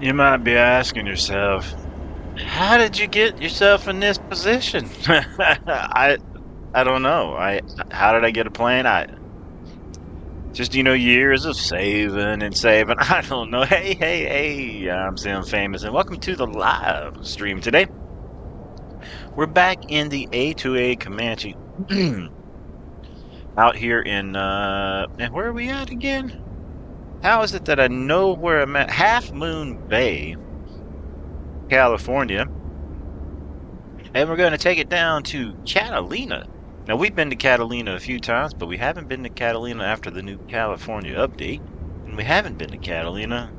You might be asking yourself, how did you get yourself in this position? I don't know. How did I get a plane? I just years of saving and saving. I don't know. Hey, I'm Sam Famous and welcome to the live stream today. We're back in the A2A Comanche out here in and where are we at again? How is it that I know where I'm at? Half Moon Bay, California. And we're going to take it down to Catalina. Now, we've been to Catalina a few times, but we haven't been to Catalina after the new California update. And we haven't been to Catalina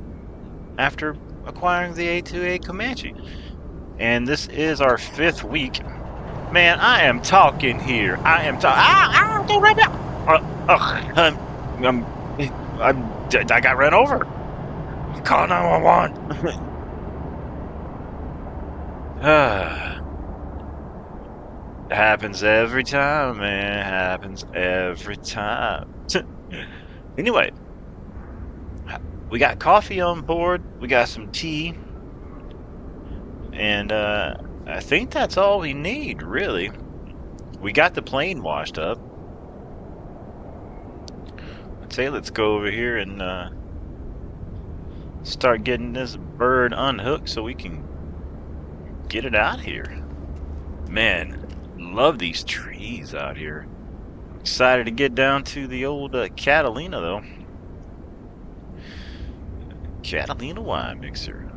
after acquiring the A2A Comanche. And this is our 5th week. Man, I am talking here. I am talking. Don't run out. I got run over. Call 911. Happens every time, man. Happens every time. Anyway, we got coffee on board. We got some tea. And I think that's all we need, really. We got the plane washed up. I'd say let's go over here and start getting this bird unhooked so we can get it out here. Man, love these trees out here. Excited to get down to the old Catalina, though. Catalina wine mixer.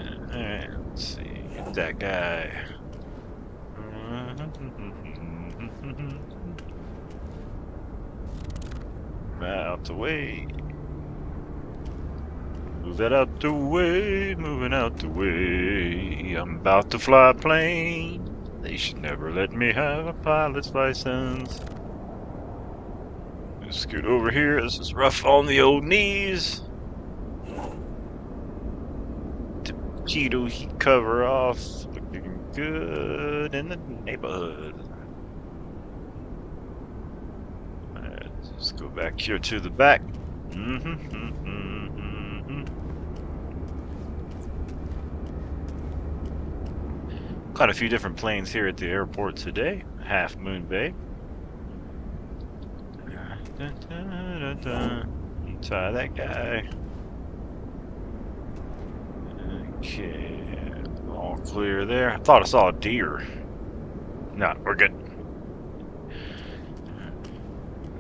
Alright, let's see. Get that guy. Out the way. Move that out the way, moving out the way. I'm about to fly a plane. They should never let me have a pilot's license. Let's scoot over here. This is rough on the old knees. Cheeto heat cover off. Looking good in the neighborhood. Alright, let's go back here to the back. Quite a few different planes here at the airport today. Half Moon Bay. Tie that guy. Okay, all clear there. I thought I saw a deer. No, we're good.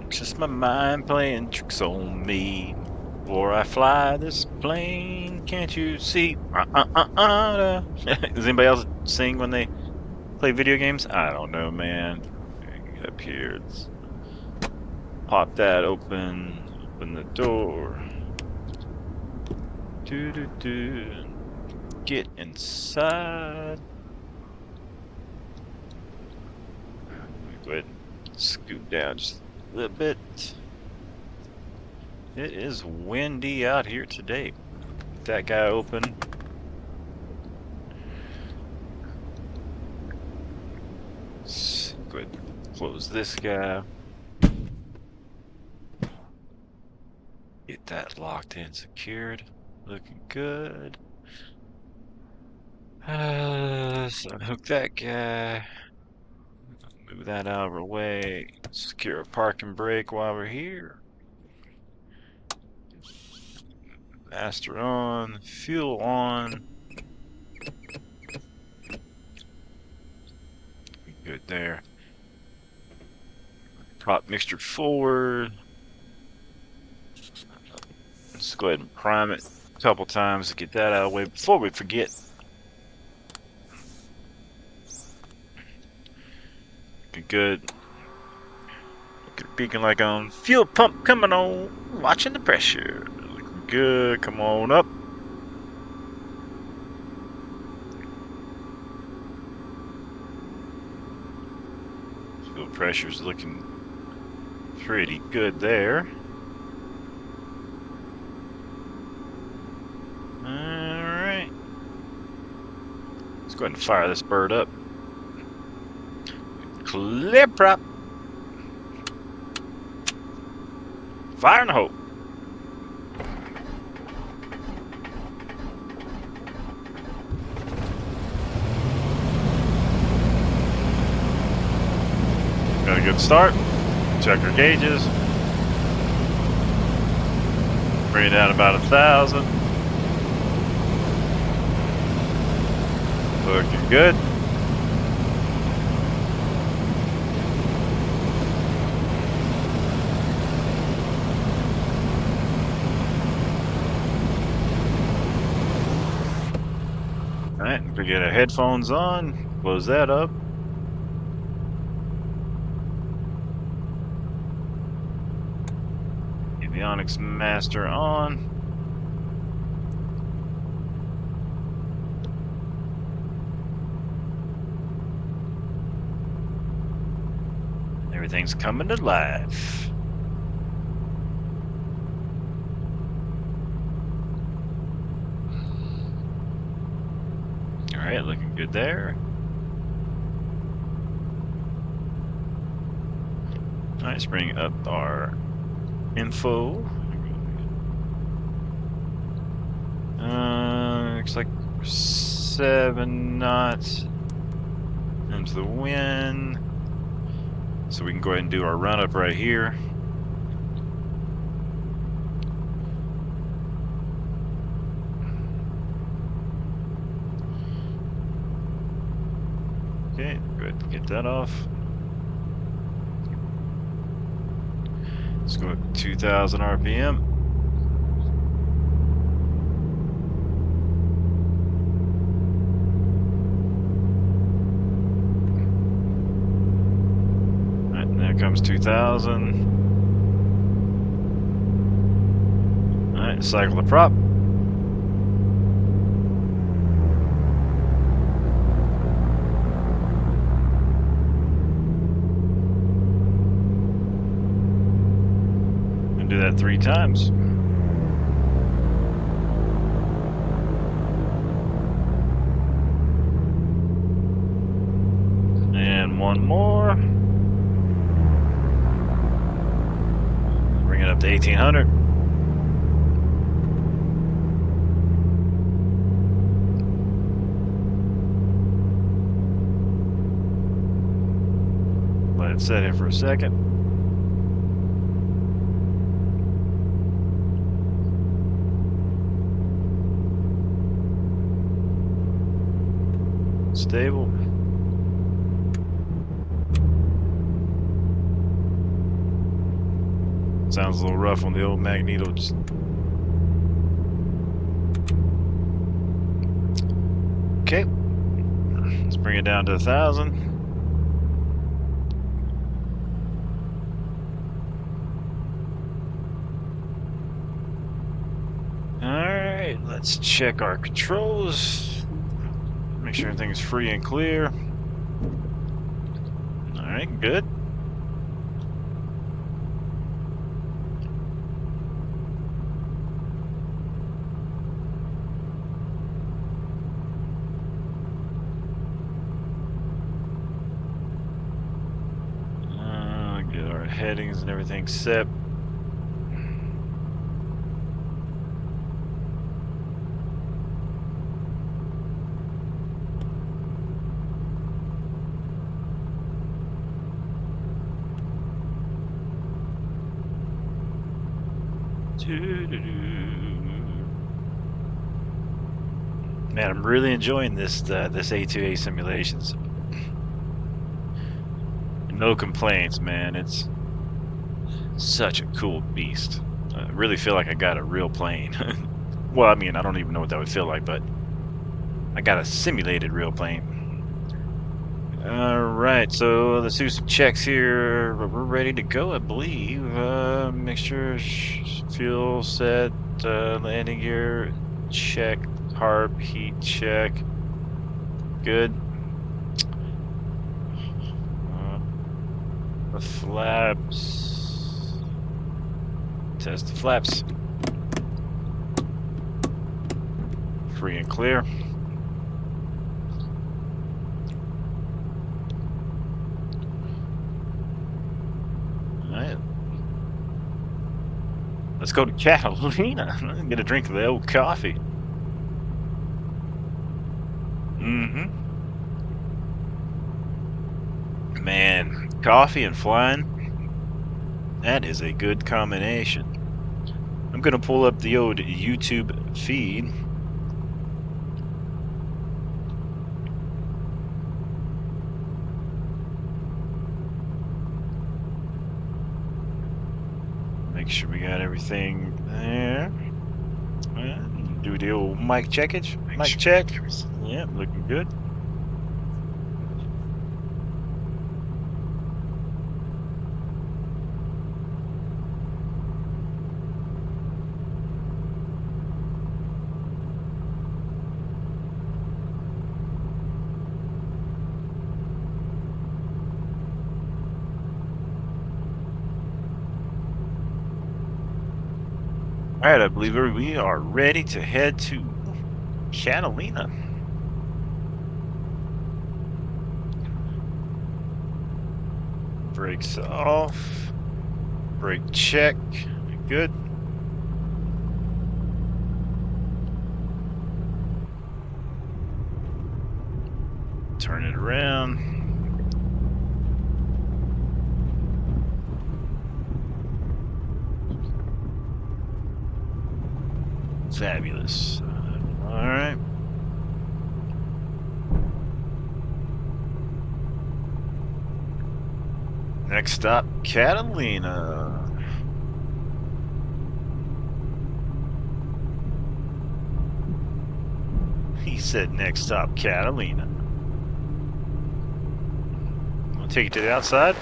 Just my mind playing tricks on me. Before I fly this plane, can't you see? Does anybody else sing when they play video games? I don't know, man. Get up here. Let's pop that open. Open the door. Get inside. Go ahead and scoot down just a little bit. It is windy out here today. Get that guy open. Let's go ahead and close this guy. Get that locked and secured. Looking good. So unhook that guy. Move that out of our way. Secure a parking brake while we're here. Master on, fuel on. Good there. Prop mixture forward. Let's go ahead and prime it a couple times to get that out of the way before we forget. Looking good. Looking like on fuel pump coming on. Watching the pressure. Good, come on up. Fuel pressure's looking pretty good there. Alright. Let's go ahead and fire this bird up. Clear prop. Fire in the hole. Got a good start. Check our gauges. Bring it down about 1,000. Looking good. Alright, if we get our headphones on, close that up. Avionics master on. Everything's coming to life. Alright, looking good there. Alright, let's bring up our info. Looks like 7 knots into the wind. So we can go ahead and do our run up right here. Okay, go ahead and get that off. Let's go at 2,000 RPM. Alright, and there comes 2,000. Alright, cycle the prop. Do that 3 times. And 1 more. Bring it up to 1,800. Let it set here for a second. Stable. Sounds a little rough on the old magneto. Okay, let's bring it down to 1,000. All right, let's check our controls. Make sure everything's free and clear. Alright, good. Get our headings and everything set. Man, I'm really enjoying this A2A simulations. No complaints, man. It's such a cool beast. I really feel like I got a real plane. Well, I mean, I don't even know what that would feel like, but I got a simulated real plane. Alright, so let's do some checks here. We're ready to go, I believe. Mixture, fuel set, landing gear, check, carb, heat check. Good. The flaps. Test the flaps. Free and clear. Alright. Let's go to Catalina and get a drink of the old coffee. Man, coffee and flying, that is a good combination. I'm gonna pull up the old YouTube feed. Make sure we got everything there. Do the old mic checkage. Mic check. Yep, looking good. All right, I believe we are ready to head to Catalina. Brakes off. Brake check. Good. Turn it around. Fabulous. All right. Next stop, Catalina. He said next stop, Catalina. I'll take you to the outside.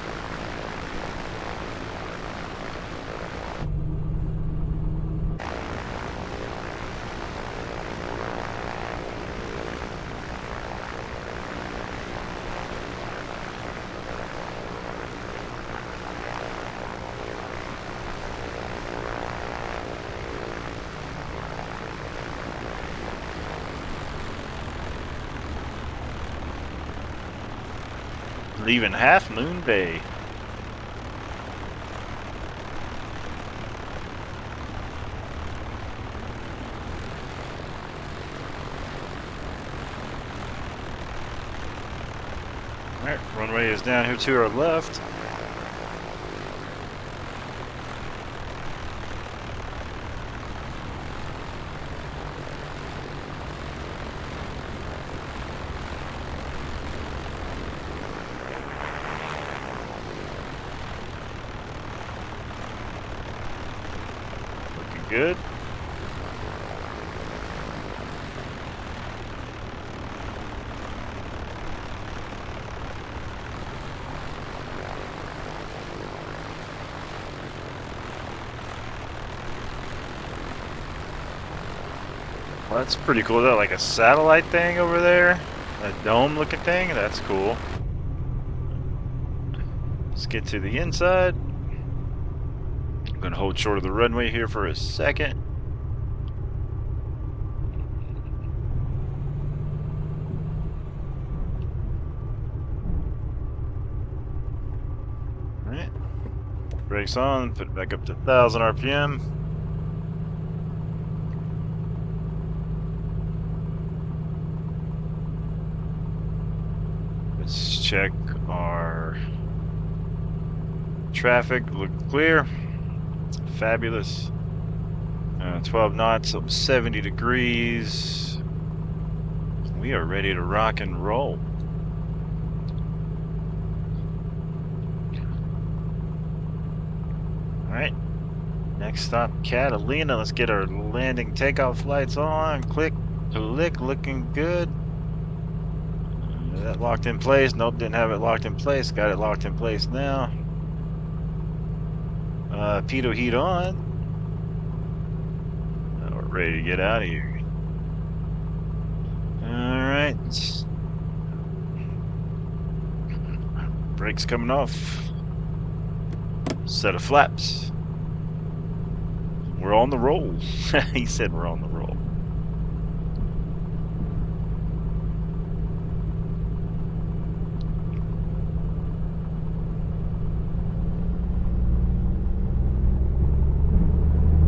Leaving Half Moon Bay. Alright, runway is down here to our left. Good. Well, that's pretty cool. Is that like a satellite thing over there? A dome looking thing? That's cool. Let's get to the inside. I'm gonna hold short of the runway here for a second. Alright. Brakes on, put it back up to 1,000 RPM. Let's check our traffic. Look clear. Fabulous. 12 knots, 70 degrees. We are ready to rock and roll. Alright. Next stop, Catalina. Let's get our landing takeoff lights on. Click, looking good. That locked in place. Nope, didn't have it locked in place. Got it locked in place now. Pitot heat on. We're ready to get out of here. Alright. Brakes coming off. Set of flaps. We're on the roll. He said we're on the roll.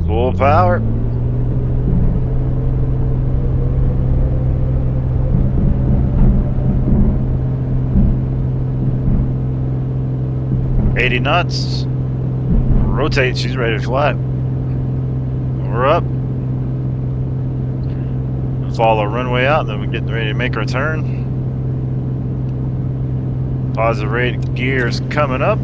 Full power. 80 knots. Rotate, she's ready to fly. We're up. Follow our runway out, then we're getting ready to make our turn. Positive rate gears coming up.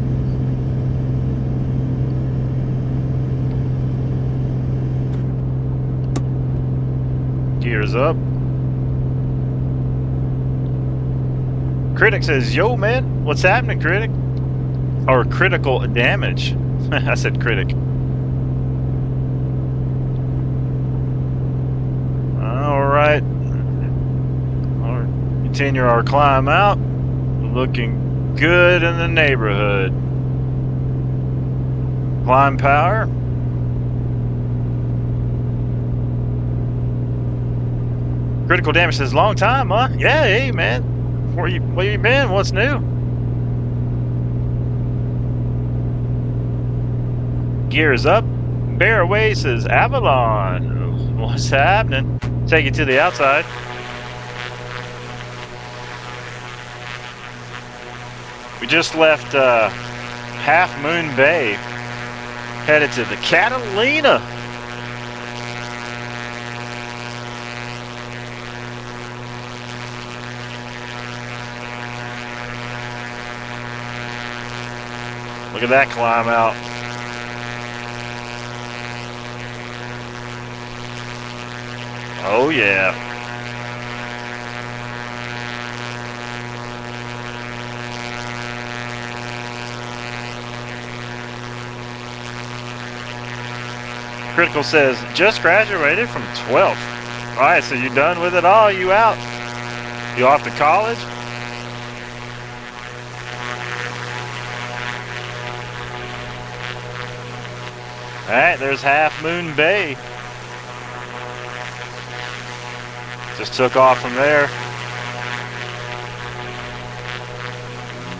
Gears up. Critic says, yo man, what's happening, Critic? Or critical damage. I said critic. Alright. I'll continue our climb out. Looking good in the neighborhood. Climb power. Critical damage says, long time, huh? Yeah, hey man. Where you been? What's new? Gears up. Bear away says, Avalon. What's happening? Take it to the outside. We just left Half Moon Bay. Headed to the Catalina. Look at that climb out. Oh yeah. Critical says, just graduated from 12th. Alright, so you done with it all? You out? You off to college? Alright, there's Half Moon Bay. Just took off from there.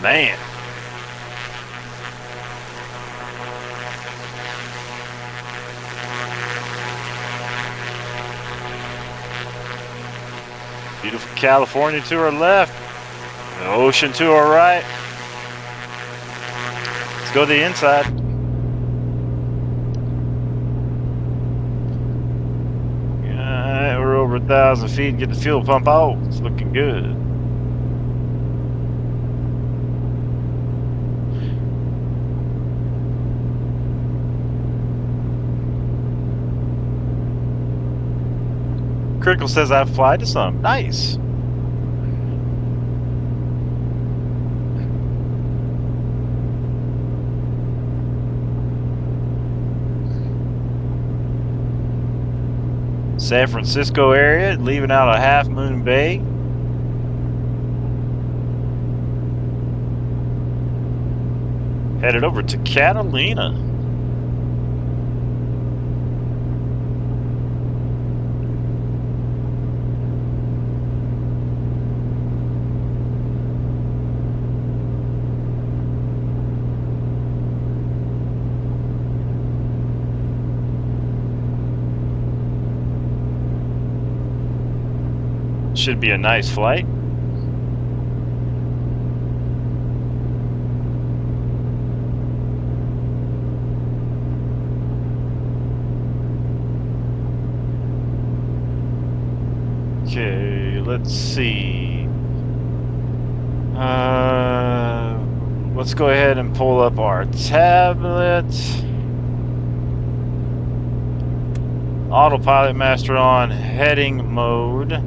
Man. Beautiful California to our left. The ocean to our right. Let's go to the inside. Alright, we're over 1,000 feet. Get the fuel pump out. It's looking good. Critical says I've applied to some. Nice. San Francisco area, leaving out of Half Moon Bay. Headed over to Catalina. Should be a nice flight. Okay, let's see. Let's go ahead and pull up our tablet. Autopilot master on, heading mode.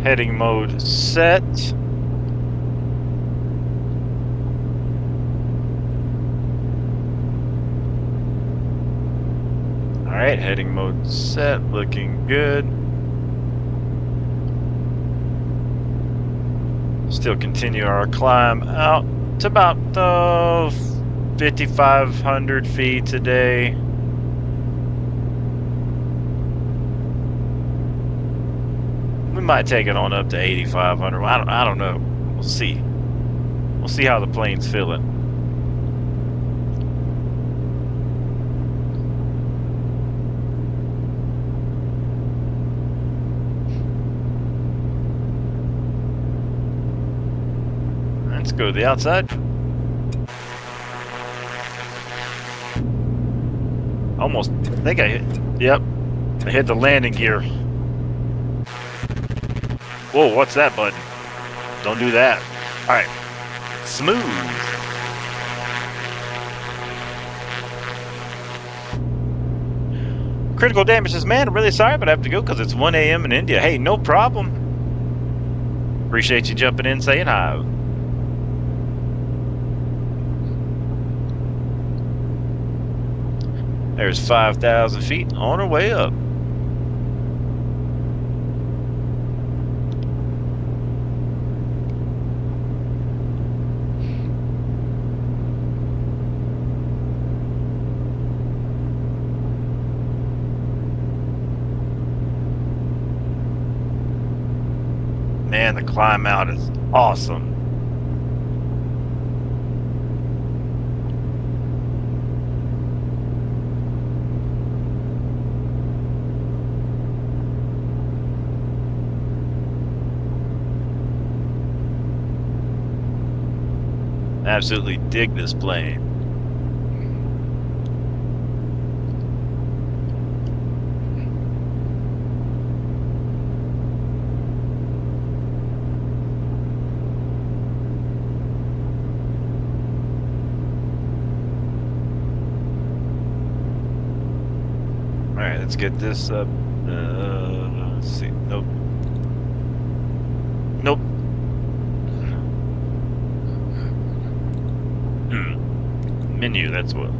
Heading mode set. Alright, heading mode set, looking good. Still continue our climb out to about 5,500 feet today. We might take it on up to 8,500. I don't know. We'll see. We'll see how the plane's feeling. go to the outside. Almost. I think I hit. Yep. I hit the landing gear. Whoa, what's that button? Don't do that. Alright. Smooth. Critical damage says, man, I'm really sorry, but I have to go because it's 1 a.m. in India. Hey, no problem. Appreciate you jumping in, saying hi. There's 5,000 feet on our way up. Man, the climb out is awesome. Absolutely dig this plane. Alright, let's get this up. Let's see. Nope. Nope. Menu, that's what.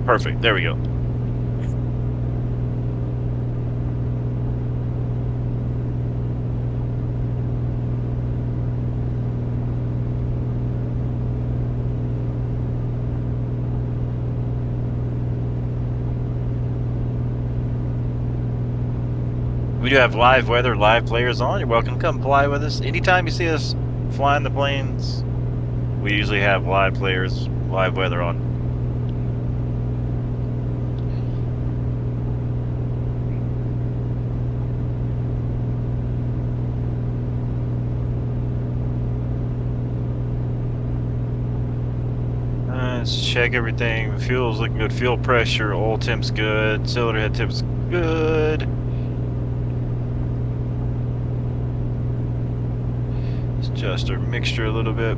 Perfect, there we go. We do have live weather, live players on. You're welcome to come fly with us. Anytime you see us flying the planes, we usually have live players, live weather on. Let's check everything. Fuel's looking good. Fuel pressure, oil temp's good. Cylinder head temp's good. Let's adjust our mixture a little bit.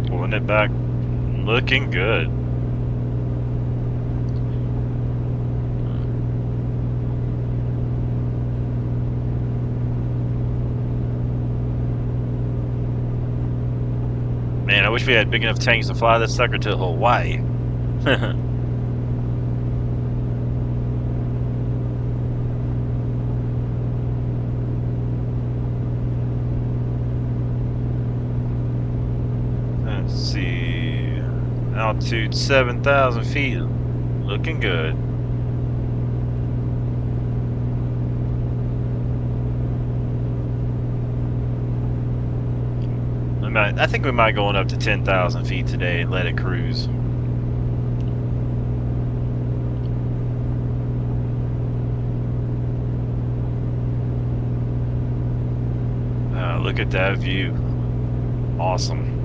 Pulling it back, looking good. Man, I wish we had big enough tanks to fly this sucker to Hawaii. Let's see, altitude 7,000 feet, looking good. I think we might go on up to 10,000 feet today and let it cruise. Look at that view, awesome.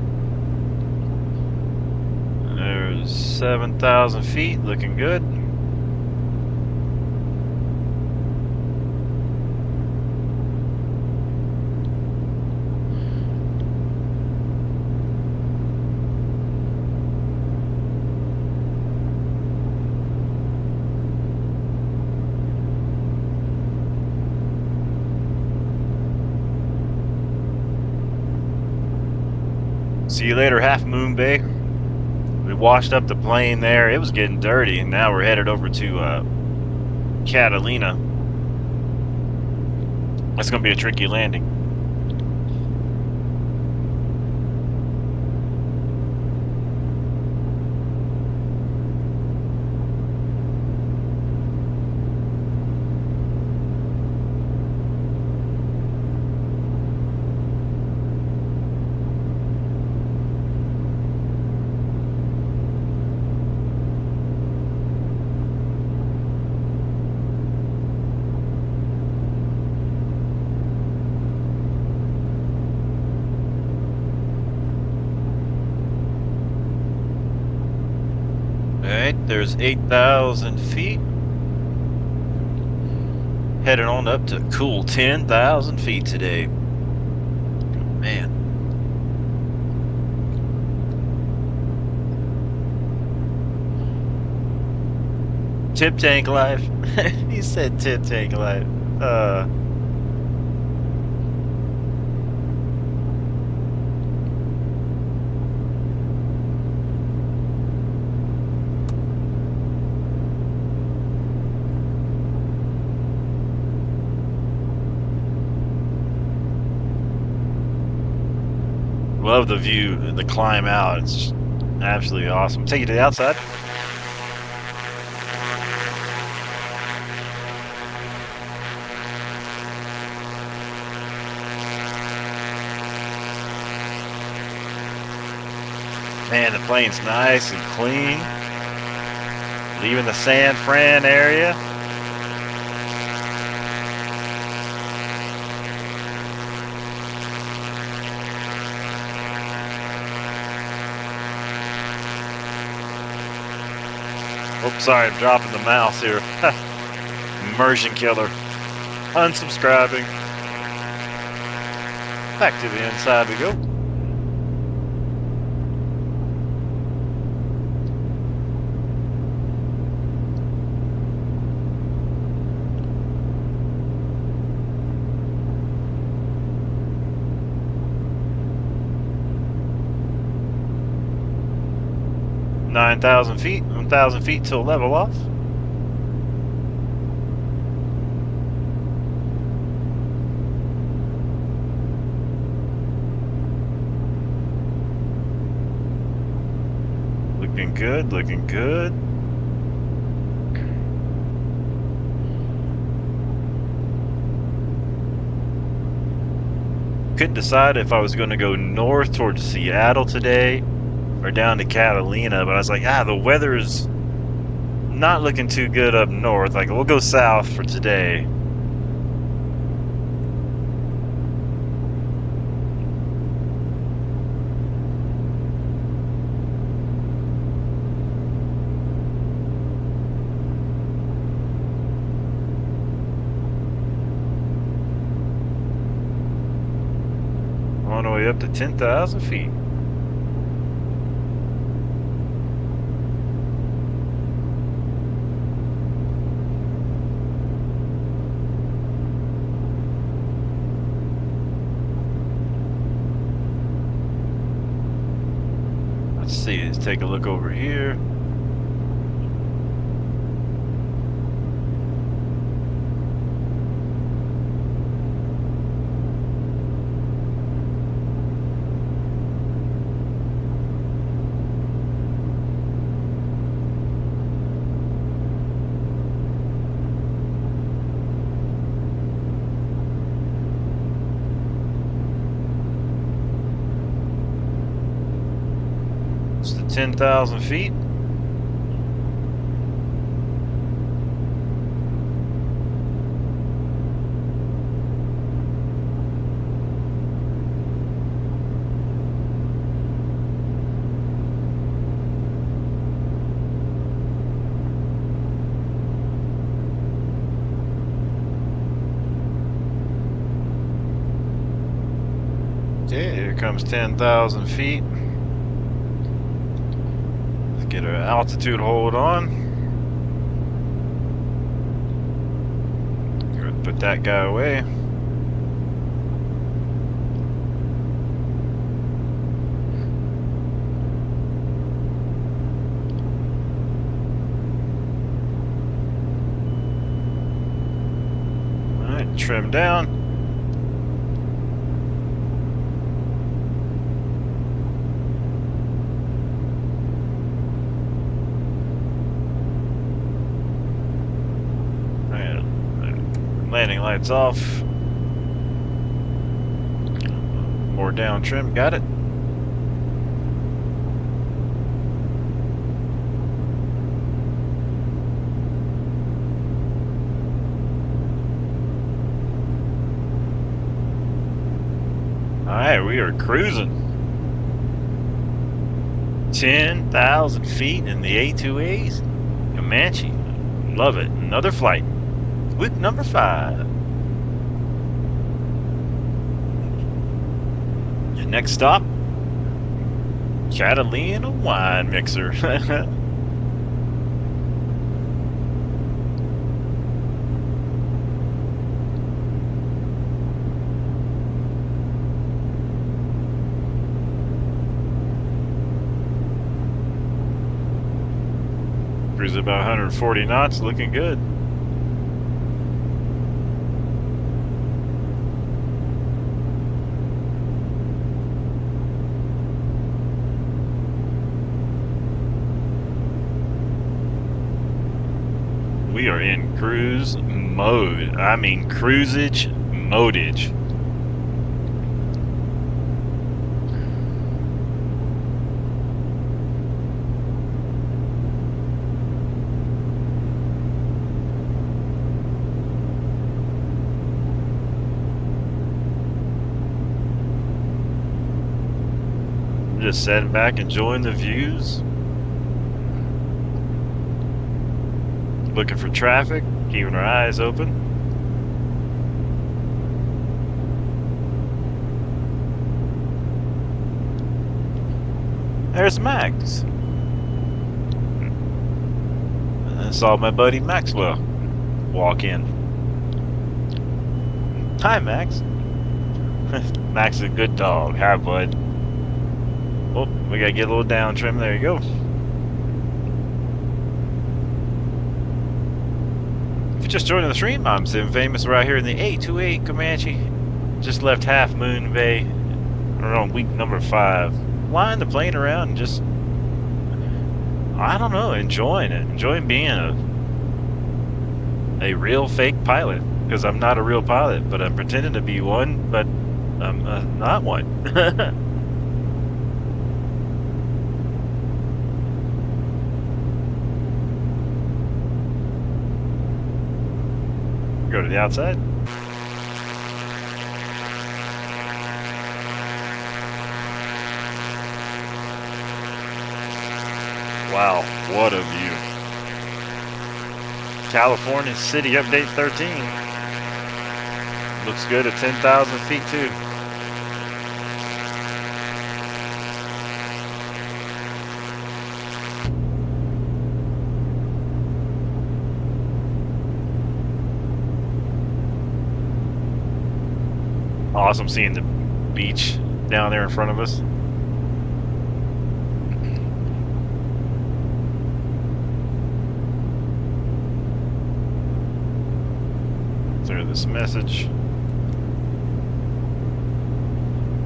There's 7,000 feet, looking good. See you later, Half Moon Bay. We washed up the plane there. It was getting dirty, and now we're headed over to Catalina. That's going to be a tricky landing. There's 8,000 feet. Heading on up to cool 10,000 feet today. Man. Tip tank life. He said tip tank life. Love the view, the climb out. It's absolutely awesome. Take you to the outside. Man, the plane's nice and clean. Leaving the San Fran area. Oops, sorry, I'm dropping the mouse here. Immersion killer. Unsubscribing. Back to the inside we go. $9,000 feet, 1,000 feet till level off. Looking good, looking good. Couldn't decide if I was going to go north towards Seattle today or down to Catalina, but I was like, the weather is not looking too good up north. Like, we'll go south for today. On the way up to 10,000 feet. Let's see, let's take a look over here. It's the 10,000 feet. Okay, here comes 10,000 feet. Let's get our altitude hold on. Put that guy away. All right, trim down. Landing lights off. More down trim, got it. Alright, we are cruising. 10,000 feet in the A2As. Comanche. Love it. Another flight. Week number 5. Next stop, Catalina wine mixer. Cruise about 140 knots, looking good. We are in cruise mode. I mean cruisage modage. Just sitting back, enjoying the views. Looking for traffic, keeping our eyes open. There's Max. I saw my buddy Maxwell walk in. Hi, Max. Max is a good dog. Hi, bud. Oh, we gotta get a little down trim. There you go. If you're just joining the stream, I'm Sim Famous. We're out here in the A2A Comanche. Just left Half Moon Bay. We're on week number 5. Flying the plane around and just, I don't know, enjoying it. Enjoying being a real fake pilot. Because I'm not a real pilot, but I'm pretending to be one, but I'm not one. Go to the outside. Wow, what a view. California City Update 13. Looks good at 10,000 feet too. Awesome seeing the beach down there in front of us. Clear this message.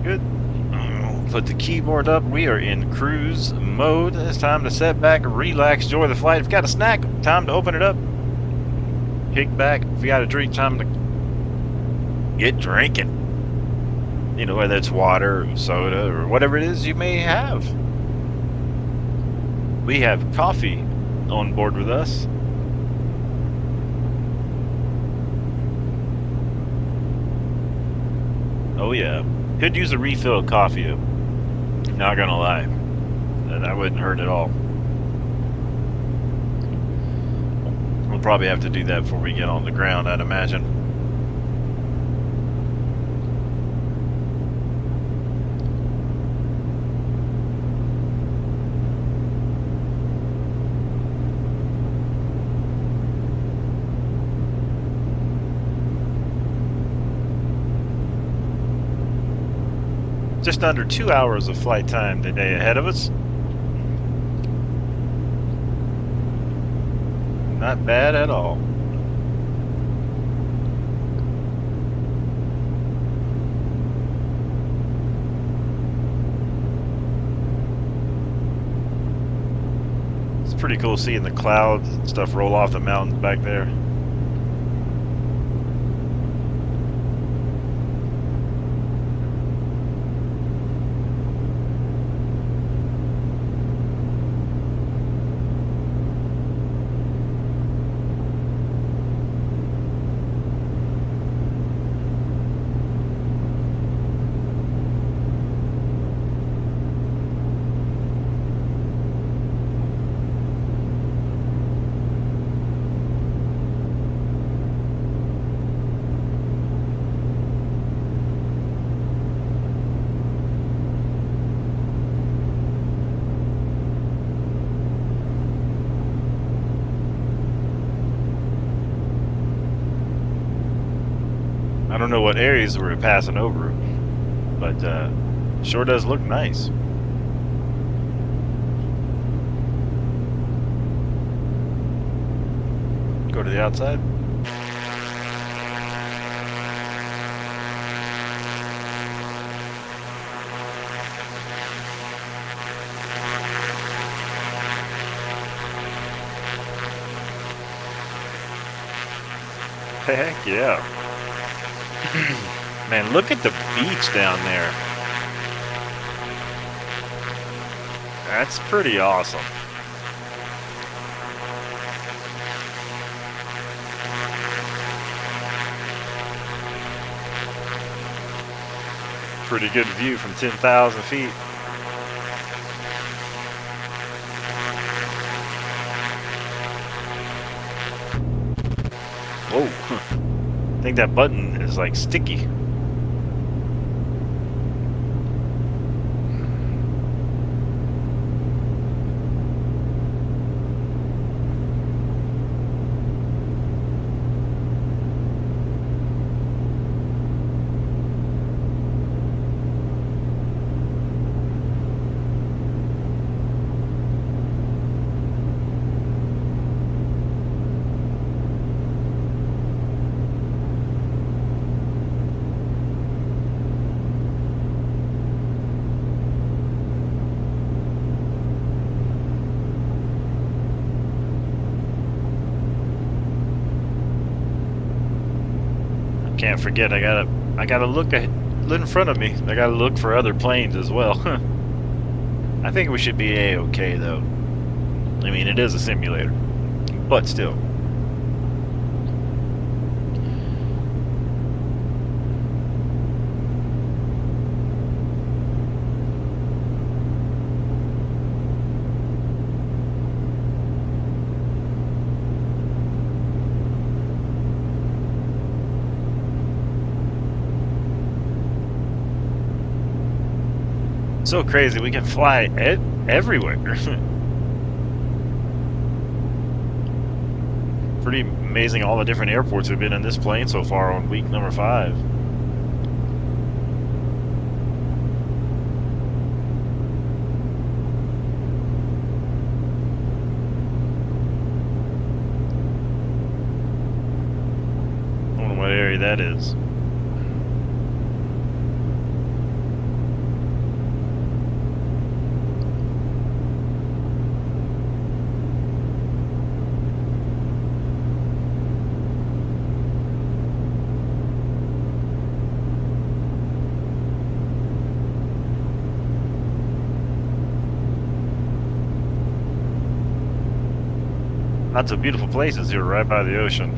Good. Put the keyboard up. We are in cruise mode. It's time to sit back, relax, enjoy the flight. If you got a snack, time to open it up. Kick back. If you got a drink, time to get drinking. You know, whether it's water or soda or whatever it is you may have. We have coffee on board with us. Oh yeah, could use a refill of coffee. Not gonna lie, that wouldn't hurt at all. We'll probably have to do that before we get on the ground, I'd imagine. Just under 2 hours of flight time today ahead of us. Not bad at all. It's pretty cool seeing the clouds and stuff roll off the mountains back there. know what areas we're passing over, but sure does look nice. Go to the outside. Heck yeah. Man, look at the beach down there. That's pretty awesome. Pretty good view from 10,000 feet. Whoa. I think that button is like sticky. Can't forget, I gotta look in front of me. I gotta look for other planes as well. I think we should be A-okay though. I mean, it is a simulator, but still. So crazy, we can fly everywhere. Pretty amazing all the different airports we've been in this plane so far on week number 5. I don't know what area that is. Lots of beautiful places here right by the ocean.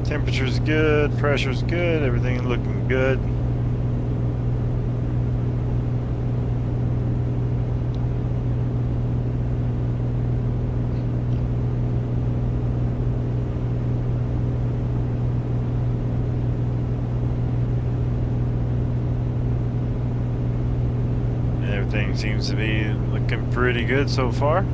Temperature's good, pressure's good, everything looking good. Everything seems to be looking pretty good so far.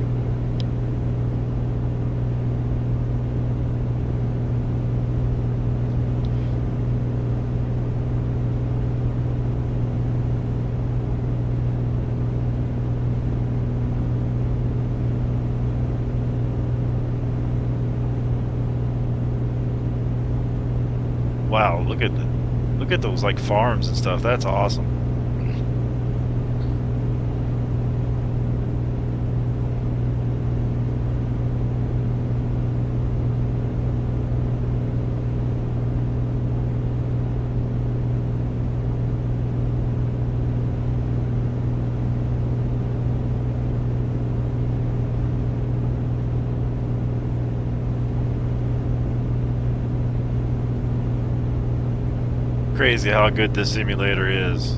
Wow, look at those like farms and stuff. That's awesome. crazy how good this simulator is.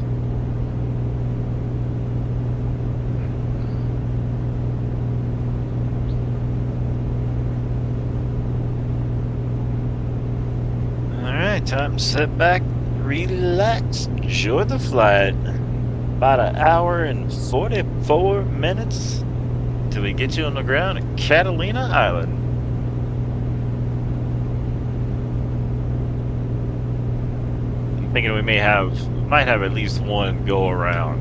Alright, time to sit back, relax, enjoy the flight. About an hour and 44 minutes till we get you on the ground at Catalina Island. I'm thinking we might have at least one go around.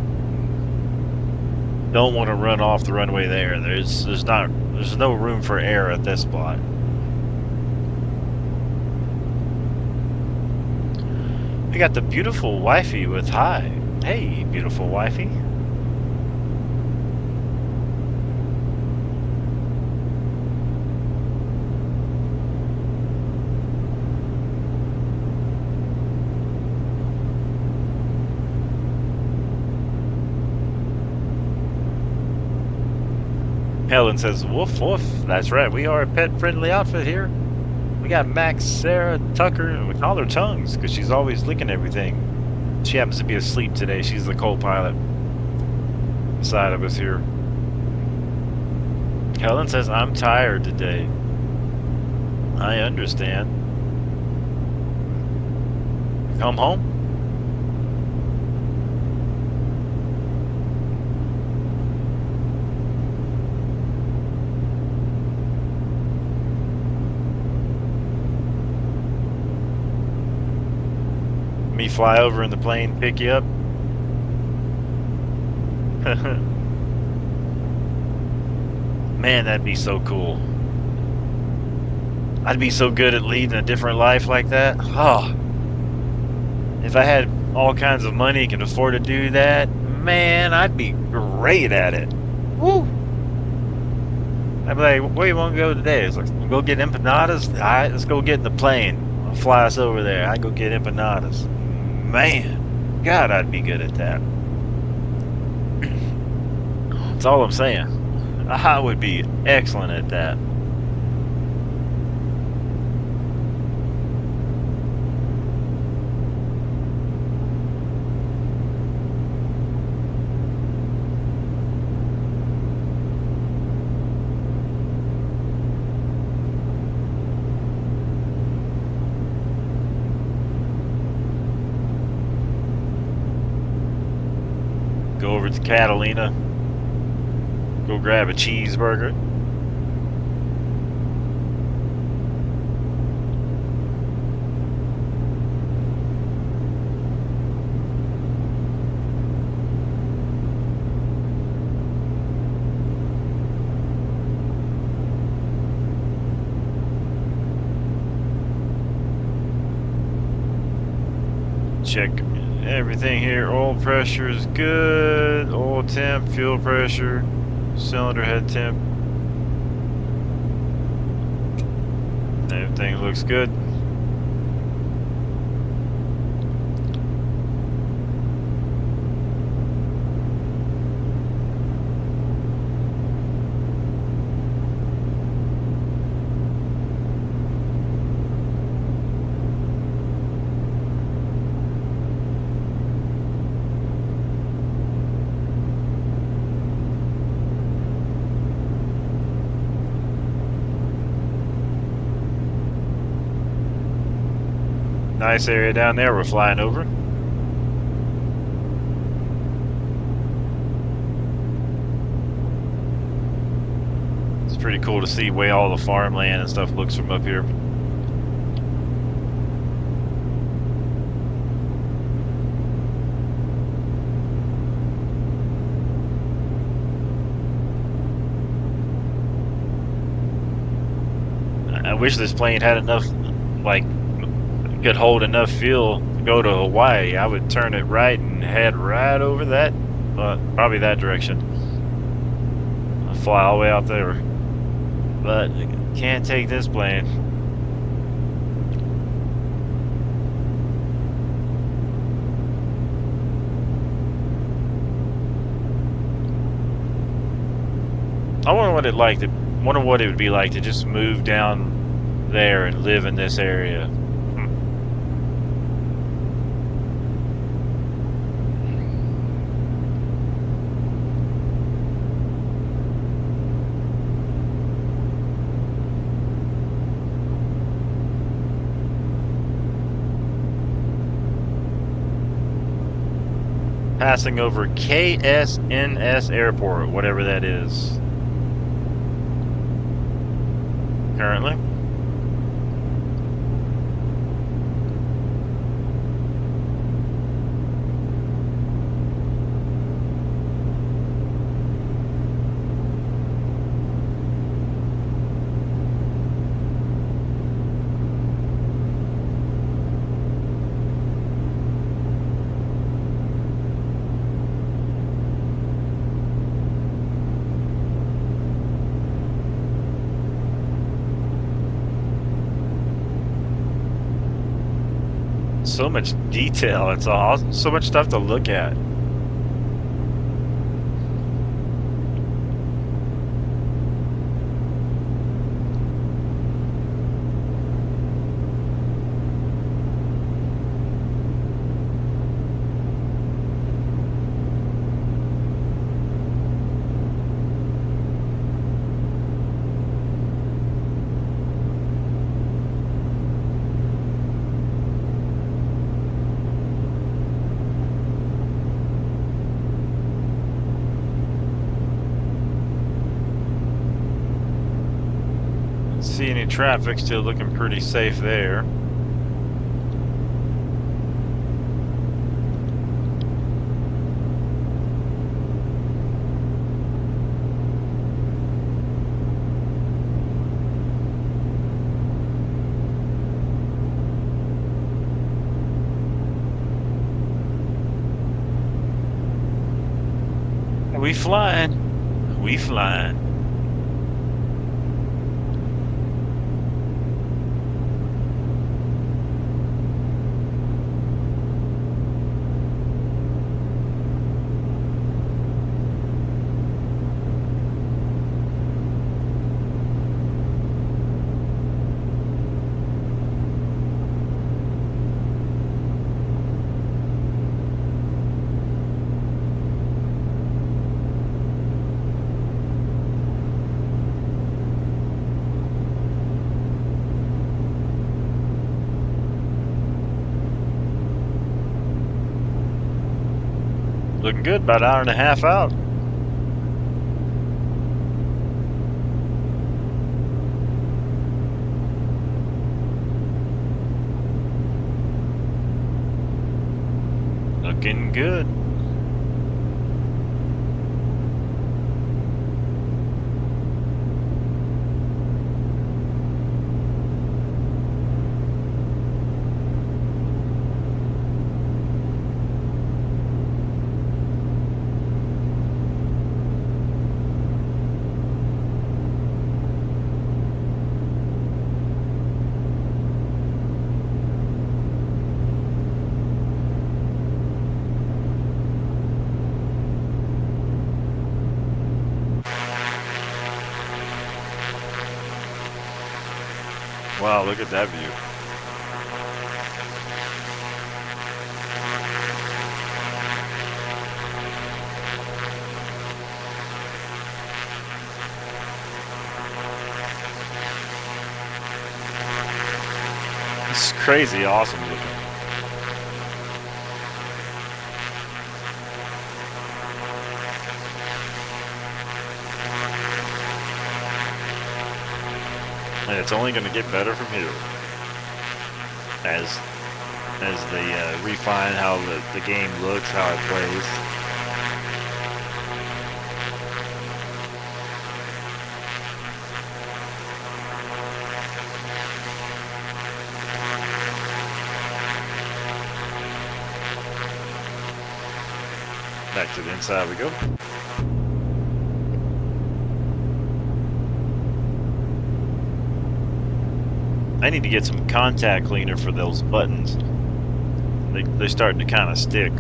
Don't want to run off the runway there. There's no room for error at this spot. We got the beautiful wifey with hi. Hey, beautiful wifey. Helen says, woof woof. That's right, we are a pet-friendly outfit here. We got Max, Sarah, Tucker, and we call her Tongues because she's always licking everything. She happens to be asleep today. She's the co-pilot side of us here. Helen says, I'm tired today. I understand. Come home? Me fly over in the plane, pick you up? Man, that'd be so cool. I'd be so good at leading a different life like that. Oh, if I had all kinds of money, can afford to do that, man, I'd be great at it. Woo! I'd be like, where you want to go today? It's like, we'll go get empanadas? Alright, let's go get in the plane. I'll fly us over there. I go get empanadas. Man, God, I'd be good at that. That's all I'm saying. I would be excellent at that. Go over to Catalina. Go grab a cheeseburger. Check everything here. Oil pressure is good. Oil temp, fuel pressure, cylinder head temp. Everything looks good. Nice area down there we're flying over. It's pretty cool to see way all the farmland and stuff looks from up here. I wish this plane had enough, like, could hold enough fuel to go to Hawaii. I would turn it right and head right over that, probably that direction. I'll fly all the way out there, but can't take this plane. I wonder what it would be like to just move down there and live in this area. Passing over KSNS Airport, whatever that is. Currently. So much detail. It's awesome. So much stuff to look at. See any traffic, still looking pretty safe there. We flying. We flying. Looking good, about an hour and a half out. Looking good. Wow, look at that view. It's crazy awesome looking. And it's only going to get better from here as they refine how the game looks, how it plays. Back to the inside we go. I need to get some contact cleaner for those buttons. They're starting to kind of stick.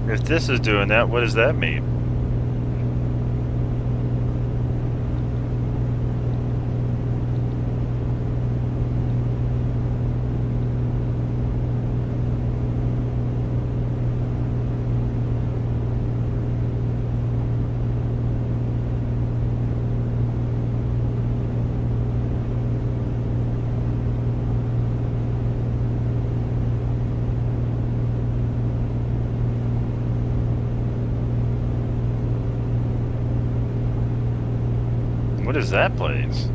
If this is doing that, what does that mean? is that place?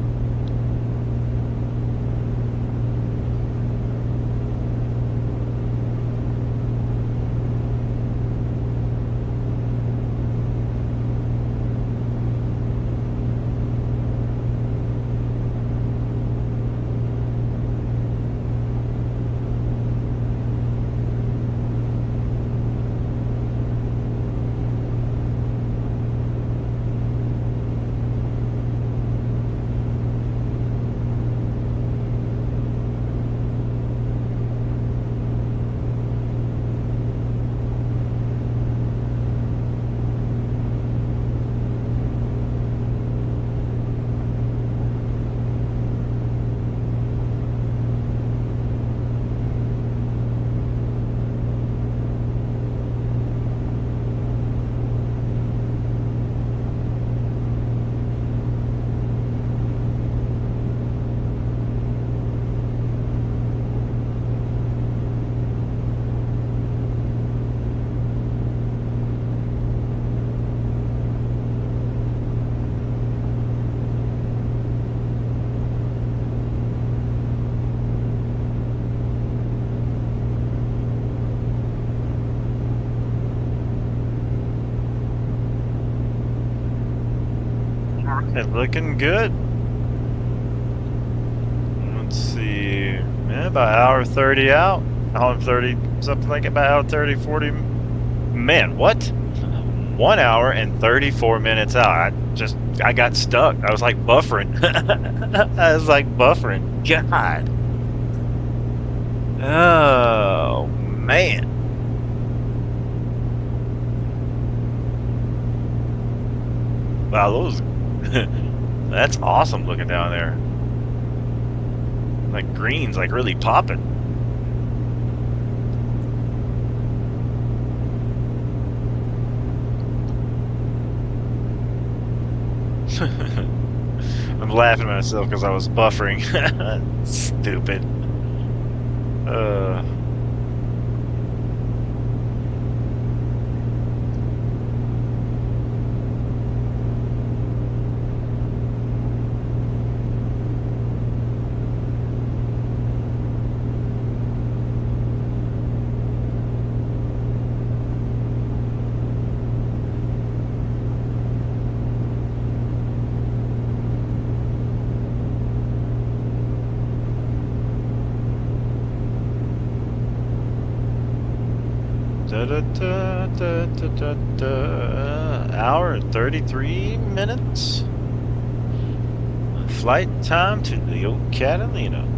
It's looking good. Let's see. Yeah, about an hour 30 out. Hour 30, something like about hour 30, 40. Man, what? 1 hour and 34 minutes out. I got stuck. I was like buffering. I was like buffering. God. Oh, man. Wow, those. That's awesome looking down there. Like green's like really popping. I'm laughing at myself because I was buffering. Stupid. Hour and 33 minutes. Flight time to the old Catalina.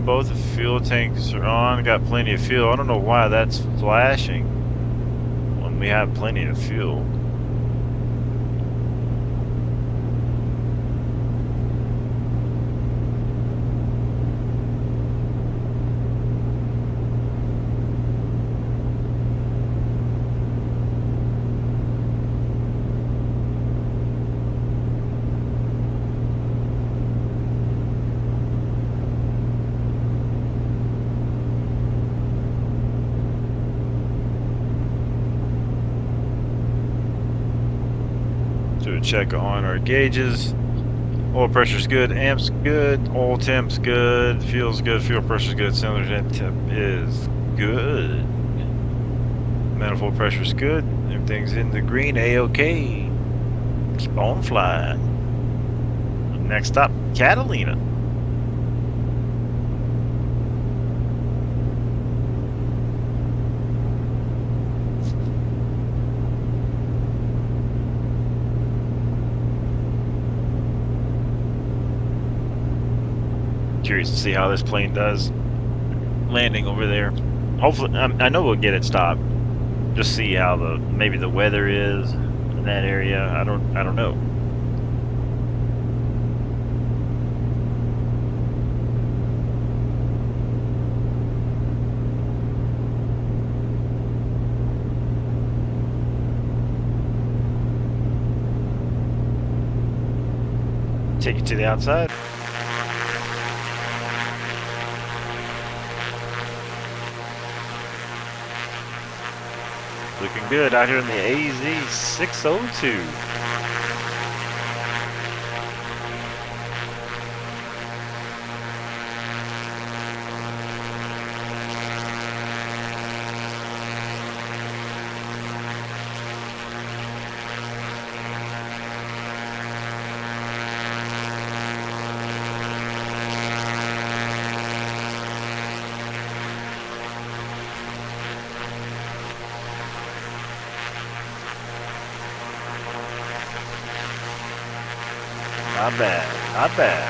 Both the fuel tanks are on. Got plenty of fuel. I don't know why that's flashing when we have plenty of fuel. Check on our gauges. Oil pressure's good, amp's good, oil temp's good, fuel's good, fuel pressure's good, cylinder temp is good. Manifold pressure's good, everything's in the green, A-OK. Keep on flying. Next stop, Catalina. Curious to see how this plane does landing over there. Hopefully, I know we'll get it stopped. Just see how maybe the weather is in that area. I don't know. Take it to the outside. Looking good out here in the AZ602. Not bad, not bad.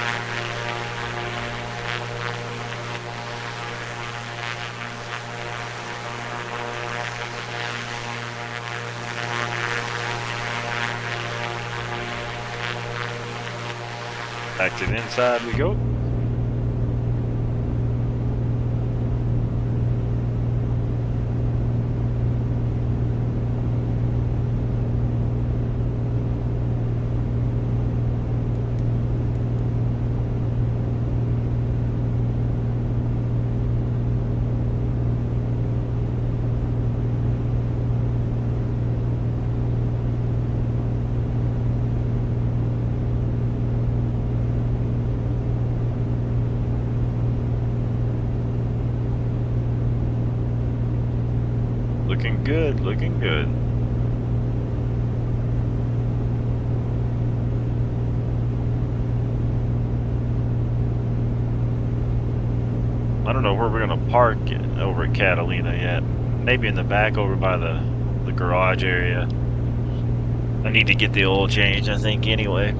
Back to the inside we go. Looking good, looking good. I don't know where we're gonna park over at Catalina yet. Maybe in the back over by the garage area. I need to get the oil changed, I think, anyway.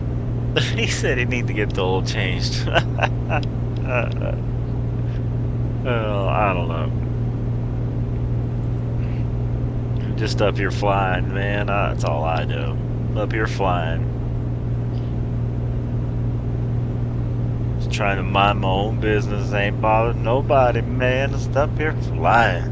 He said he needs to get the oil changed. Oh, I don't know. Just up here flying, man. That's all I do. Up here flying. Just trying to mind my own business. Ain't bothering nobody, man. Just up here flying.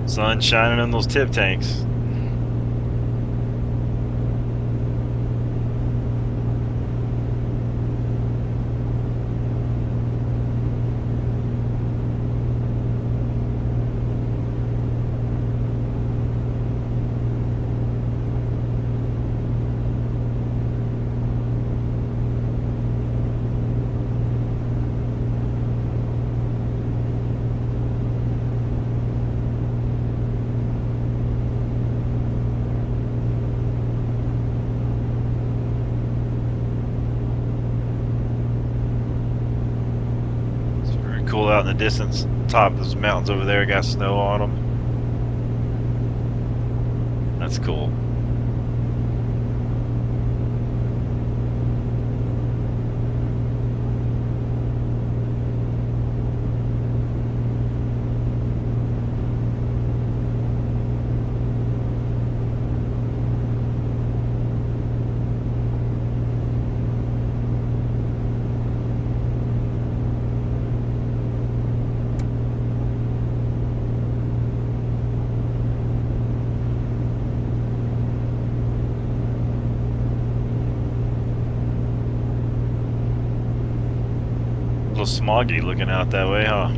Sun shining in those tip tanks. Cool out in the distance. Top of those mountains over there got snow on them. That's cool. A little smoggy looking out that way, huh?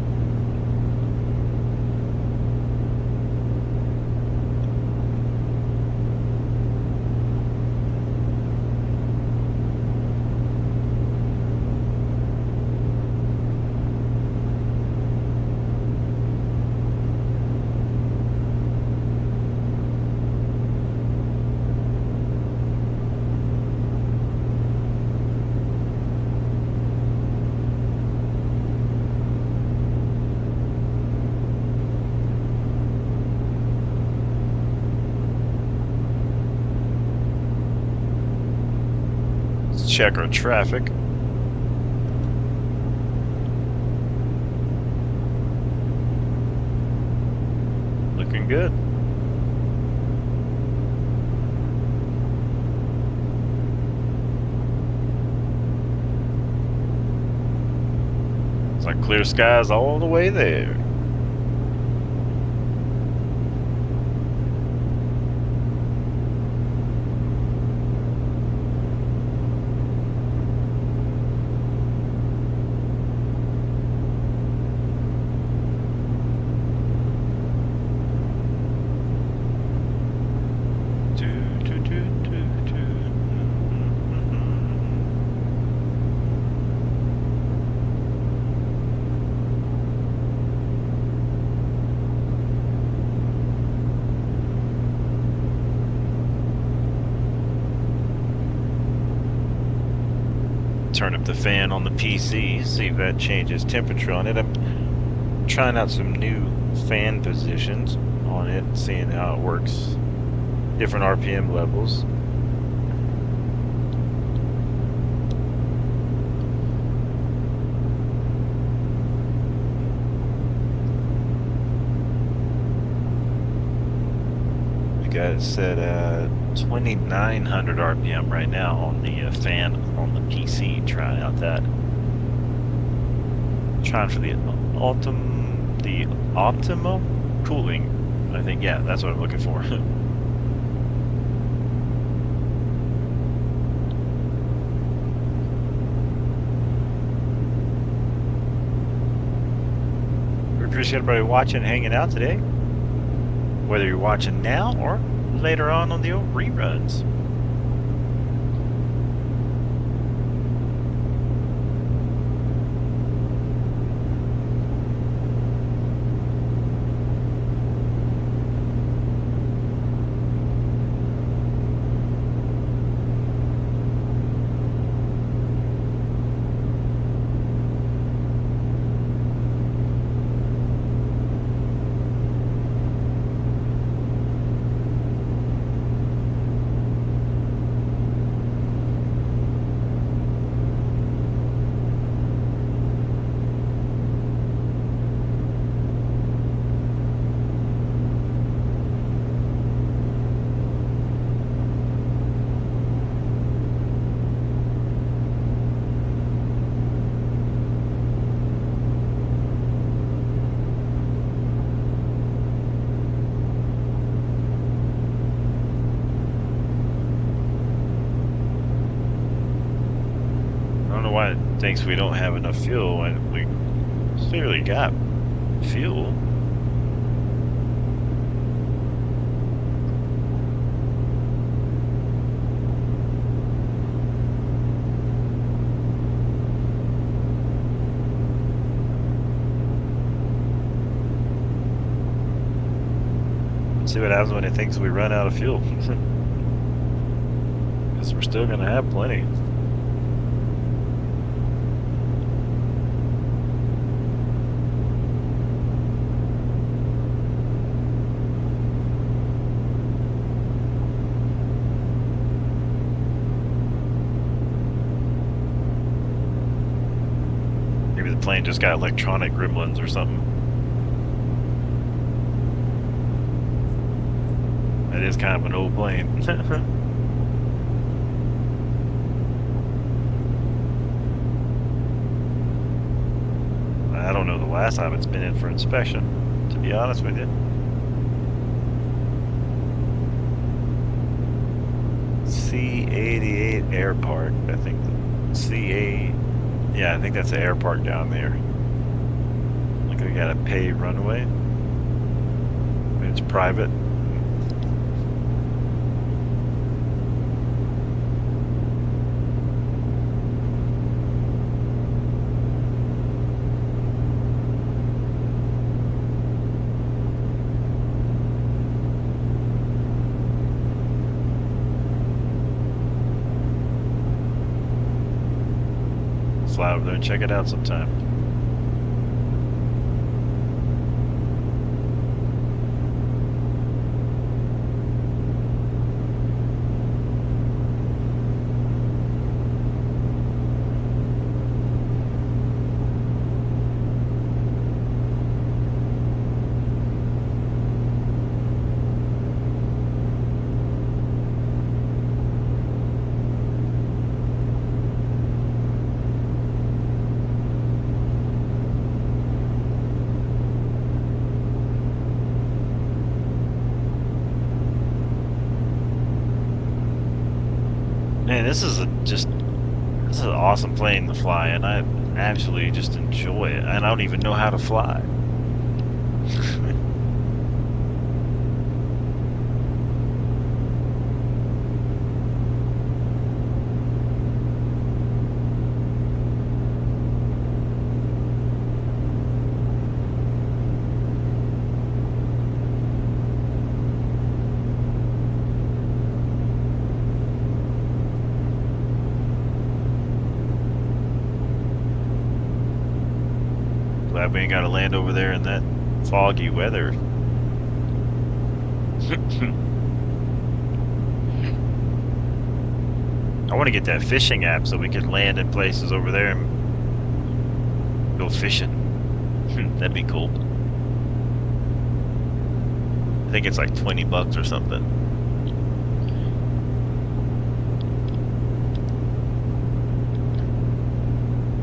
Let's check our traffic. Looking good. It's like clear skies all the way there. Turn up the fan on the PC, see if that changes temperature on it. I'm trying out some new fan positions on it, seeing how it works. Different RPM levels. We got it set at 2,900 RPM right now on the fan on the PC. Trying out that. Trying for the optimum cooling. I think, yeah, that's what I'm looking for. We appreciate everybody watching and hanging out today, whether you're watching now or later on the old reruns. Why it thinks we don't have enough fuel when we clearly got fuel. Let's see what happens when it thinks we run out of fuel. Because we're still gonna have plenty. Plane just got electronic gremlins or something. That is kind of an old plane. I don't know the last time it's been in for inspection, to be honest with you. C88 Air Park, I think. CA. Yeah, I think that's the air park down there. Look, we got a paved runway. It's private. Fly over there and check it out sometime. this is this is an awesome plane to fly, and I absolutely just enjoy it. And I don't even know how to fly. Glad we ain't gotta land over there in that foggy weather. I want to get that fishing app so we can land in places over there and go fishing. That'd be cool. I think it's like 20 bucks or something.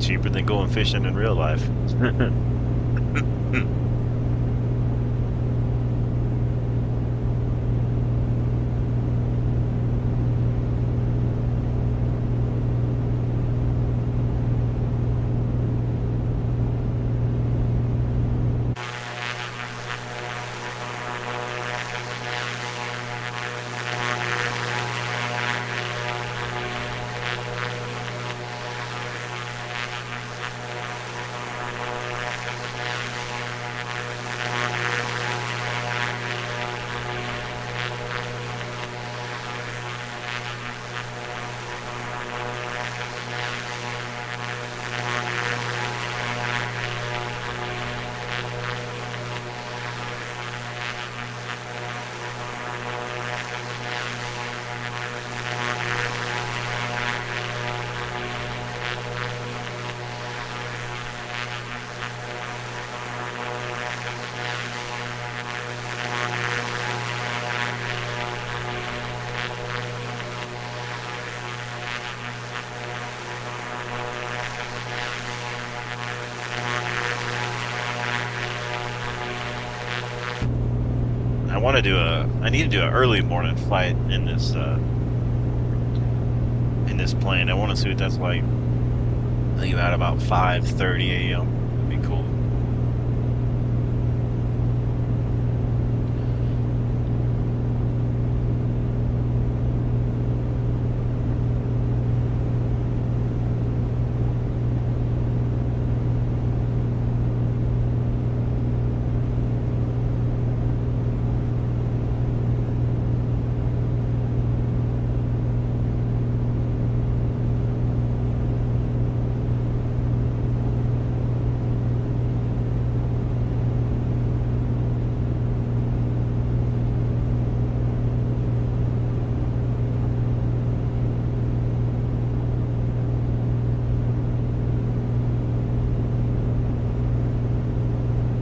Cheaper than going fishing in real life. I need to do an early morning flight in this plane. I want to see what that's like. I think about 5:30 a.m. That'd be cool.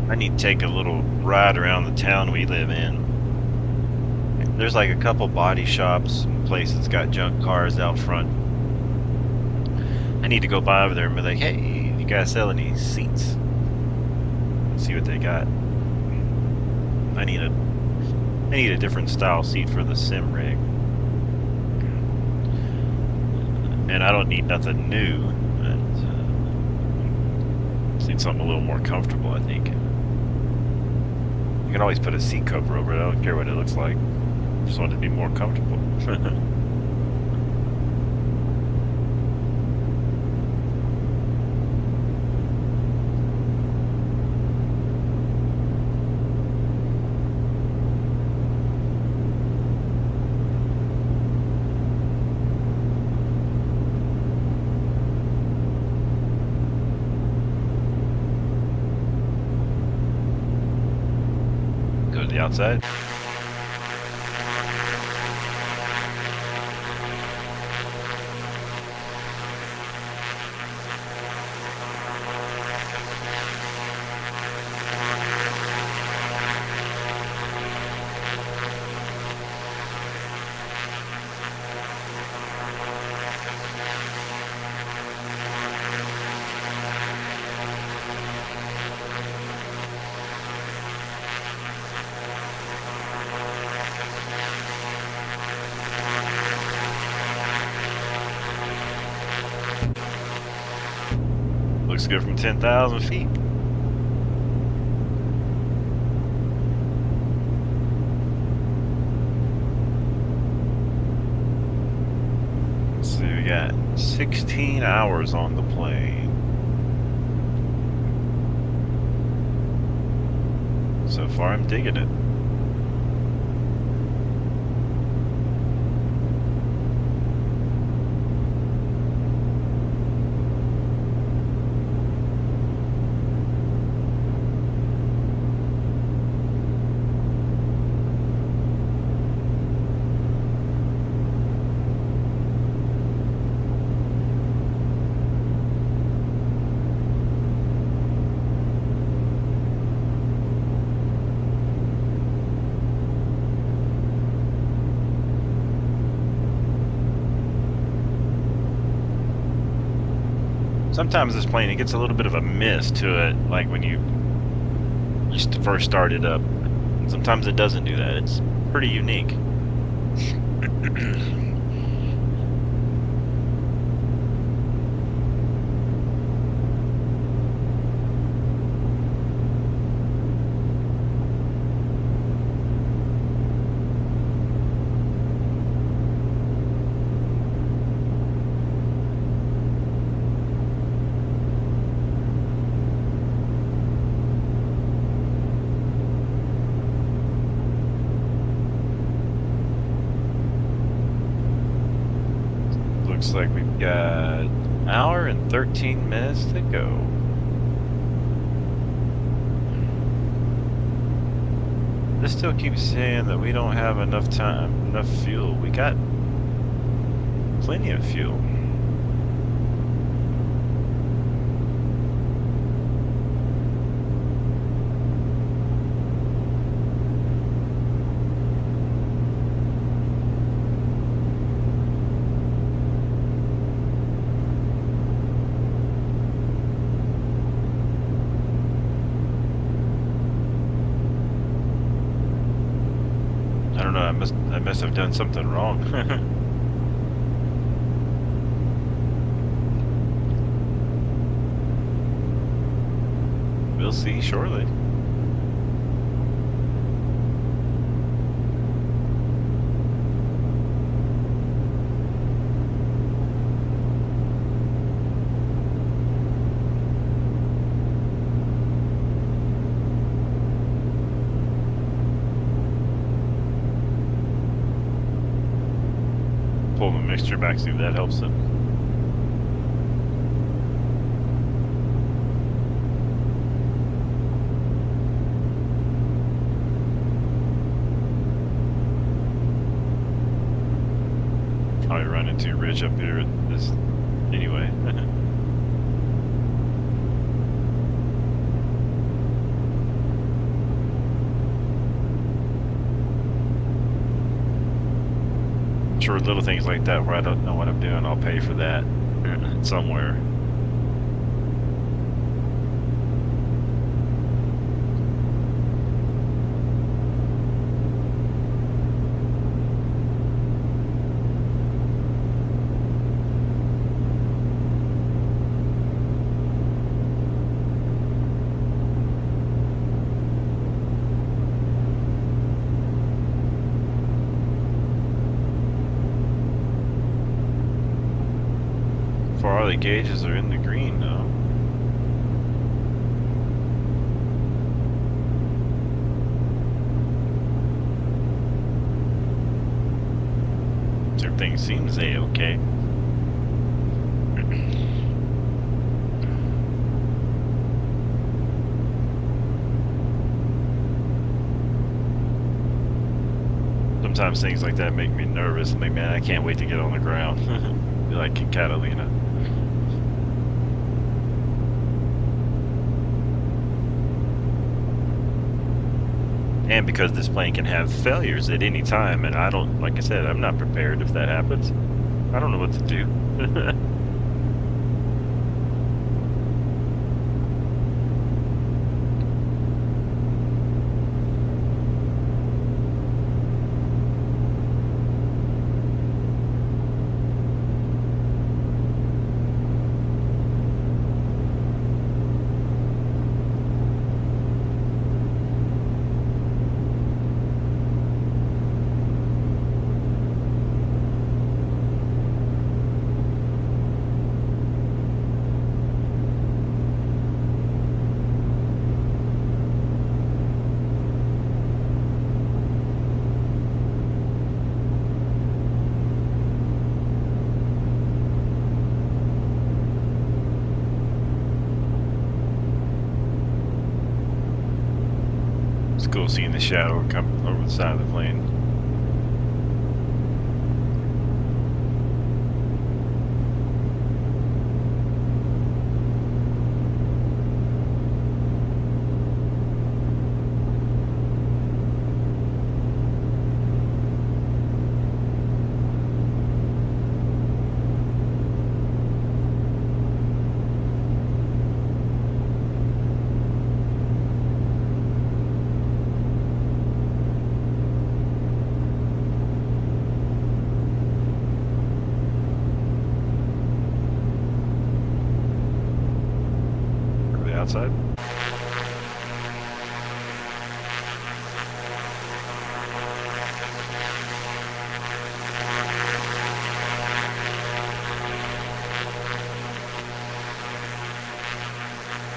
I need to take a little ride around the town we live in. There's like a couple body shops and places got junk cars out front. I need to go by over there and be like, hey, you guys sell any seats? See what they got. I need a different style seat for the sim rig. And I don't need nothing new. Just need something a little more comfortable, I think. You can always put a seat cover over it. I don't care what it looks like. Just want it to be more comfortable. Go to the outside. Looks good from 10,000 feet. Let's see, we got 16 hours on the plane. So far, I'm digging it. Sometimes this plane, it gets a little bit of a miss to it, like when you first start it up. Sometimes it doesn't do that. It's pretty unique. Looks like we've got an hour and 13 minutes to go. This still keeps saying that we don't have enough time, enough fuel. We got plenty of fuel. I don't know, I must have done something wrong. We'll see shortly. Pull the mixture back, see if that helps it. Probably run into a ridge up here at this anyway. Sure, little things like that where I don't know what I'm doing, I'll pay for that somewhere. All the gauges are in the green now. Everything seems A-okay. Sometimes things like that make me nervous. I'm like, man, I can't wait to get on the ground. Be like in Catalina. And because this plane can have failures at any time, and I don't, like I said, I'm not prepared if that happens. I don't know what to do. cool seeing the shadow come over the side of the plane. Outside.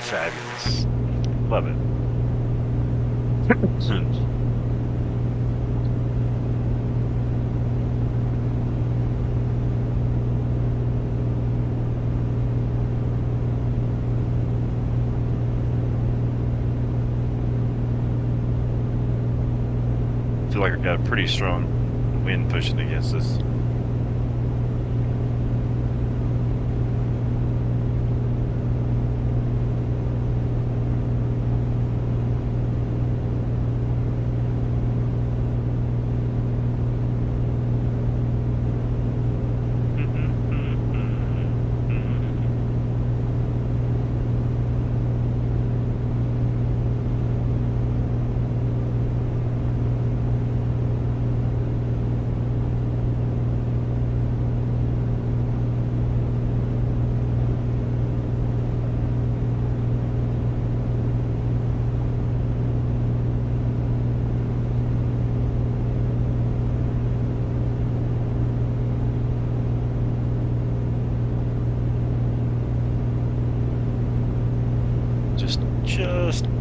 Fabulous. Love it. I feel like I've got a pretty strong wind pushing against us.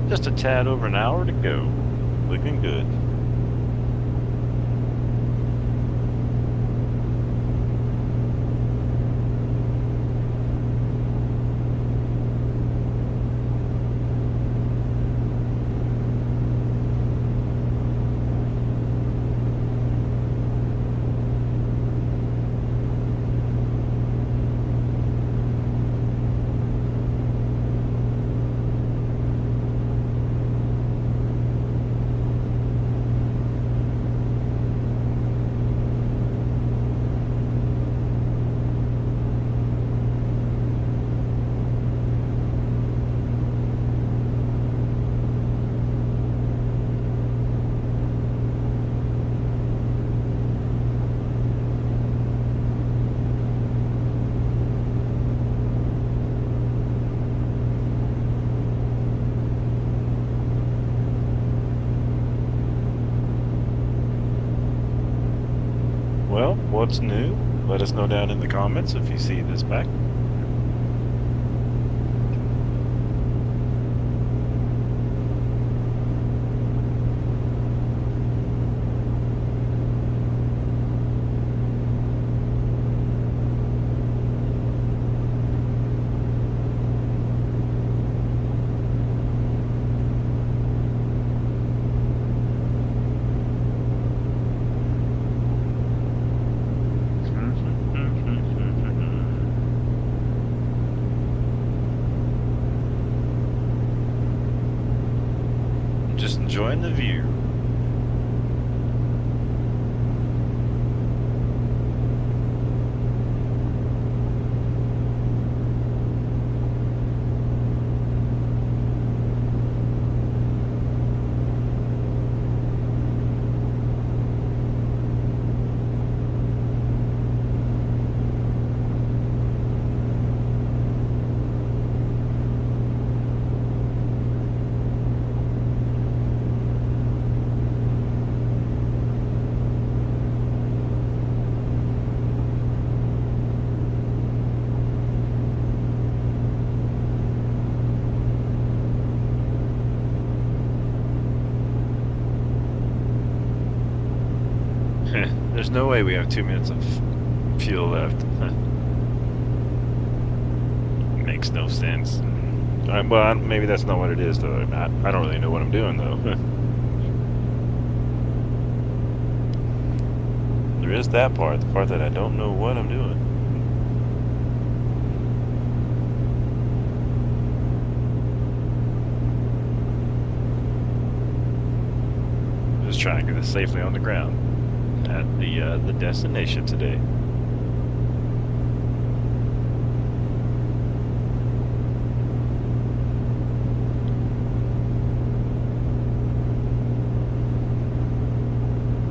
Just a tad over an hour to go. Looking good. Well, what's new? Let us know down in the comments if you see this back. Just enjoying the view. There's no way we have 2 minutes of fuel left. Makes no sense. Well, maybe that's not what it is, though. I don't really know what I'm doing, though. there is that part, the part that I don't know what I'm doing. Just trying to get this safely on the ground at the destination today.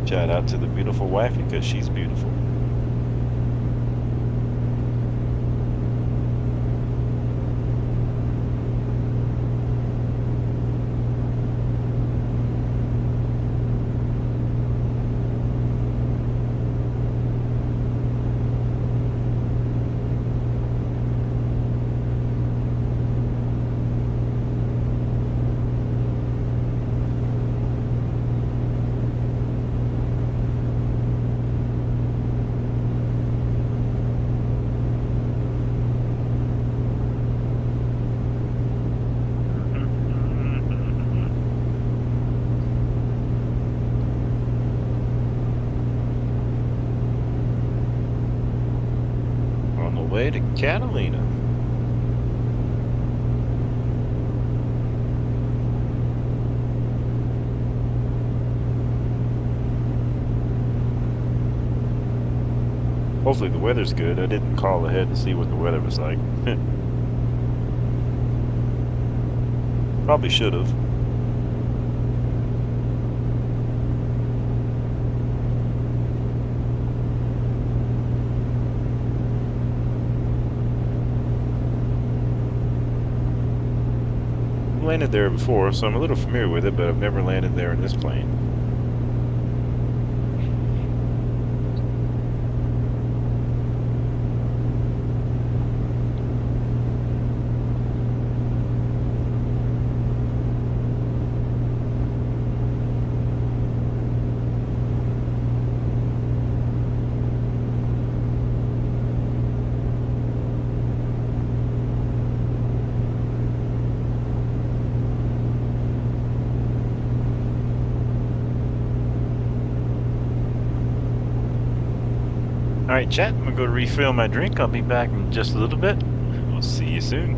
Shout out to the beautiful wife because she's beautiful. Way to Catalina. Hopefully the weather's good. I didn't call ahead to see what the weather was like. Probably should have. Landed there before, so I'm a little familiar with it, but I've never landed there in this plane. Alright, chat, I'm gonna go refill my drink. I'll be back in just a little bit. We'll see you soon.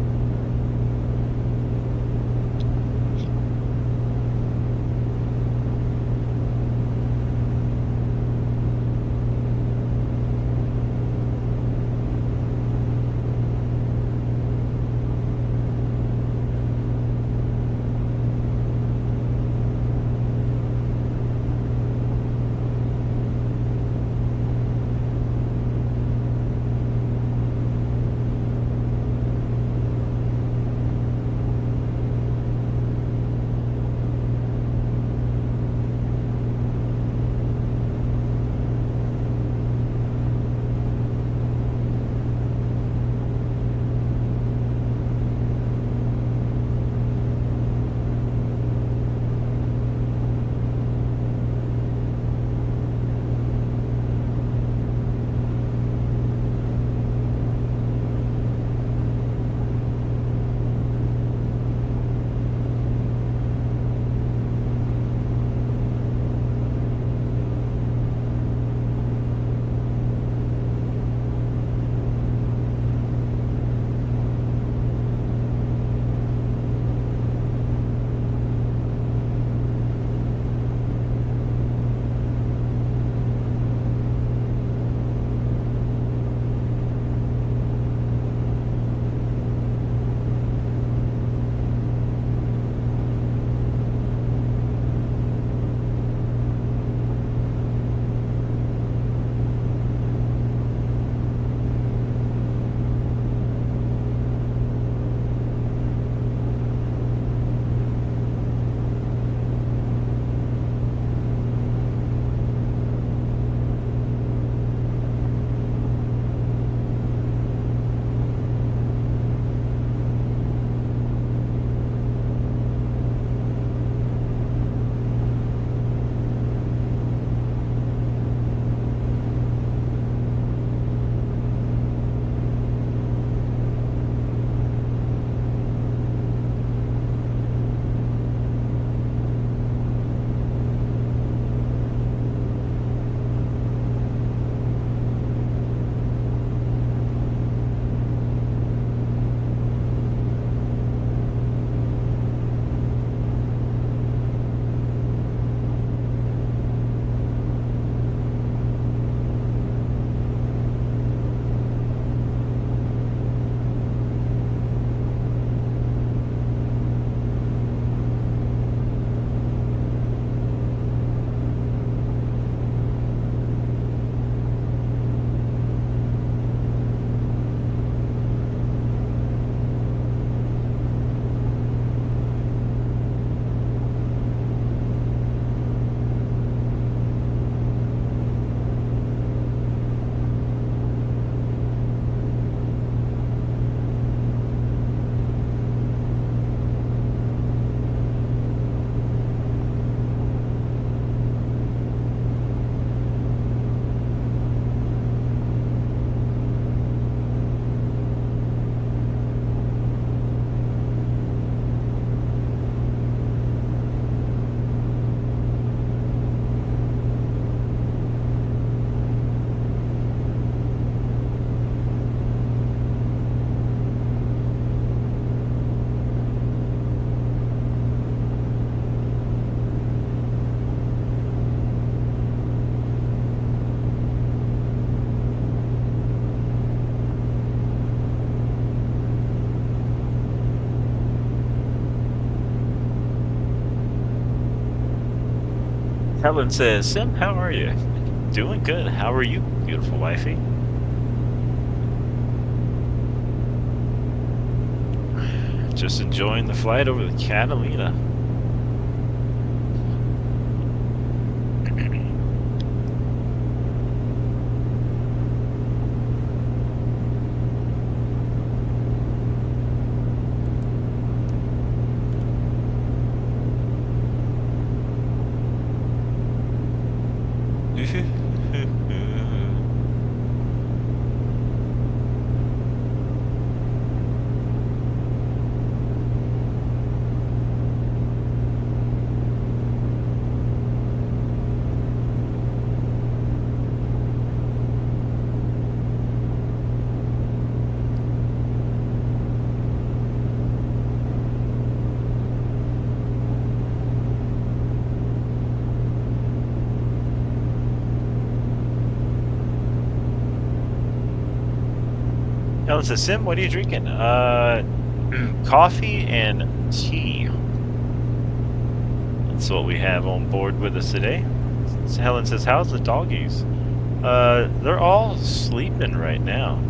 Helen says, Sim, how are you? Doing good. How are you, beautiful wifey? Just enjoying the flight over the Catalina. Helen says, Sim, what are you drinking? Coffee and tea. That's what we have on board with us today. So Helen says, how's the doggies? They're all sleeping right now.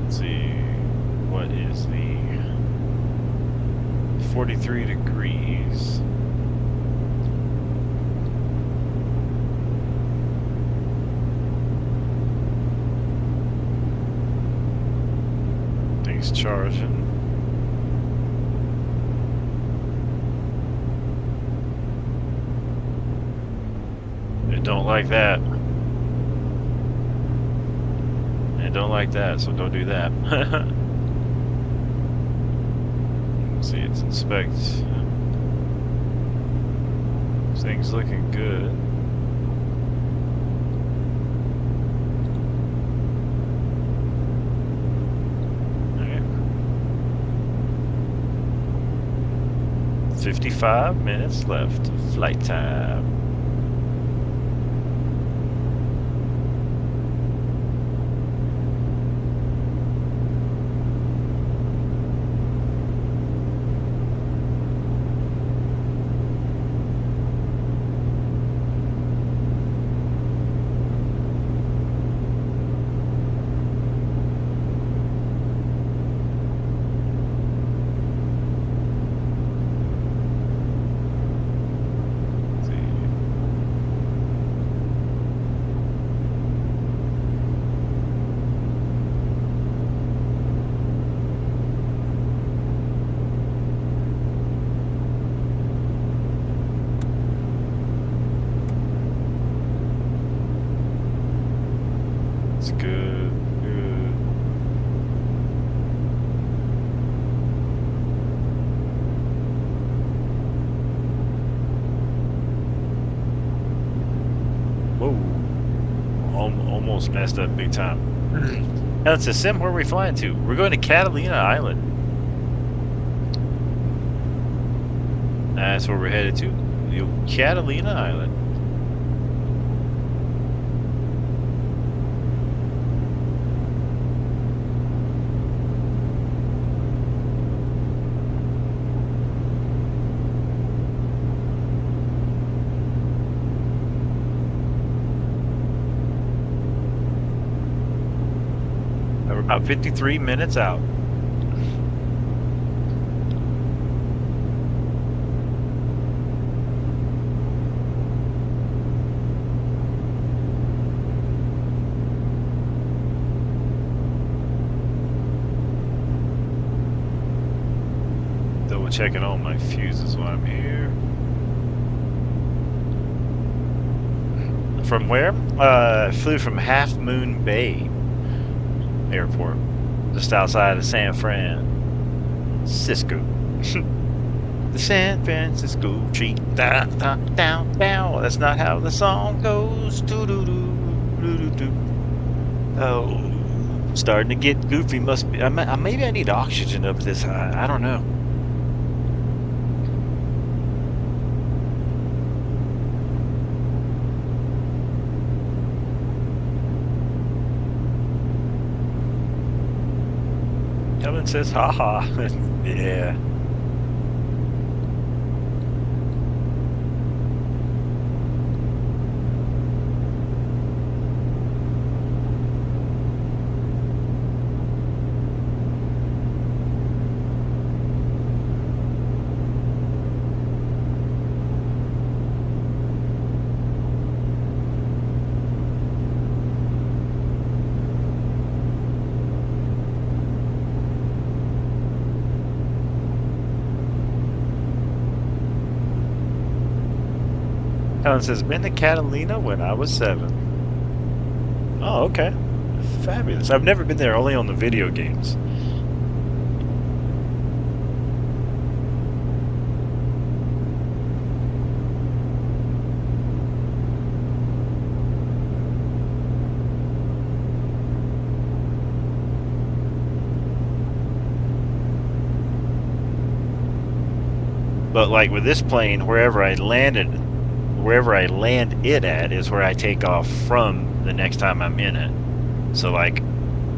Let's see, what is the 43 degrees? Things charging. I don't like that. I don't like that, so don't do that. Let's see, it's inspect. Things looking good. Okay. 55 minutes left of flight time. It's good, good. Whoa. Almost messed up big time. Now it's a Sim, where are we flying to? We're going to Catalina Island. That's where we're headed to. The Catalina Island. We're about 53 minutes out. Double checking all my fuses while I'm here. From where? Flew from Half Moon Bay Airport, just outside of San Francisco. the San Francisco tree. Down, down, down, down. That's not how the song goes. Doo doo doo doo doo doo. Oh, starting to get goofy. Must be. Maybe I need oxygen up this high. I don't know. Helen says, haha. Yeah. Helen says, been to Catalina when I was 7. Oh, okay. Fabulous. I've never been there, only on the video games. But like with this plane, wherever I land it at is where I take off from the next time I'm in it. So like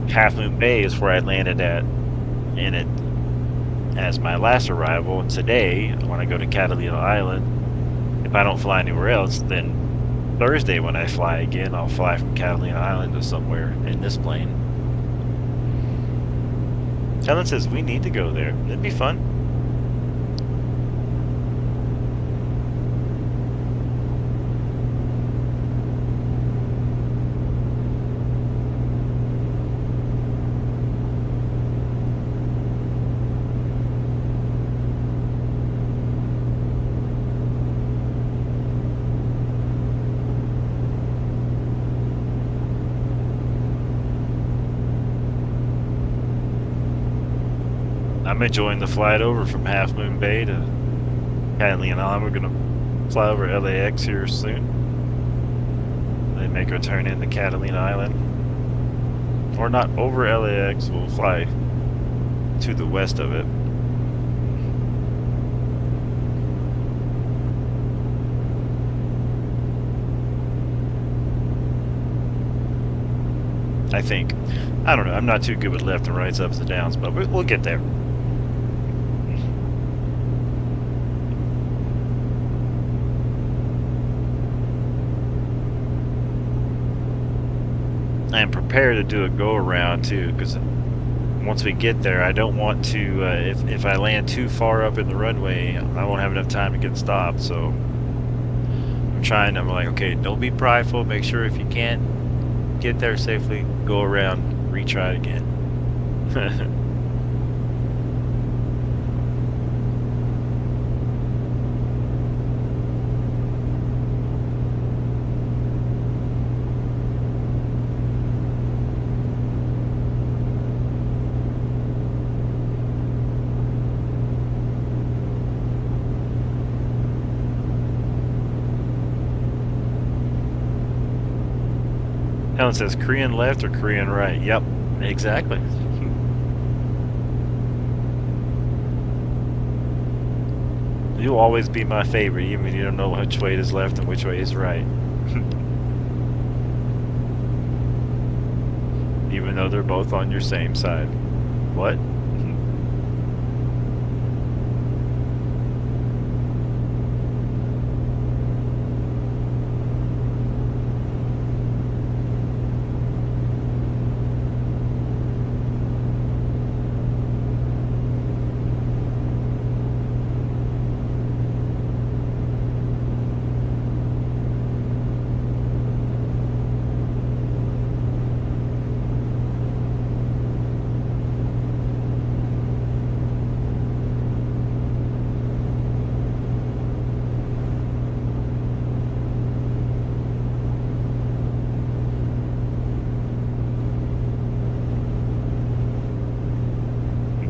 Half Moon Bay is where I landed at in it as my last arrival, and today when I go to Catalina Island, if I don't fly anywhere else, then Thursday when I fly again, I'll fly from Catalina Island to somewhere in this plane. Helen says we need to go there. It'd be fun. I'm enjoying the flight over from Half Moon Bay to Catalina Island. We're going to fly over LAX here soon. Then make a turn into Catalina Island. Or not over LAX, we'll fly to the west of it. I think. I don't know. I'm not too good with left and rights, ups and downs, but we'll get there. I am prepared to do a go around too, because once we get there, I don't want to. If I land too far up in the runway, I won't have enough time to get stopped. So I'm like, okay, don't be prideful. Make sure if you can't get there safely, go around, retry it again. Helen says Korean left or Korean right. Yep, exactly. You'll always be my favorite, even if you don't know which way is left and which way is right. Even though they're both on your same side. What?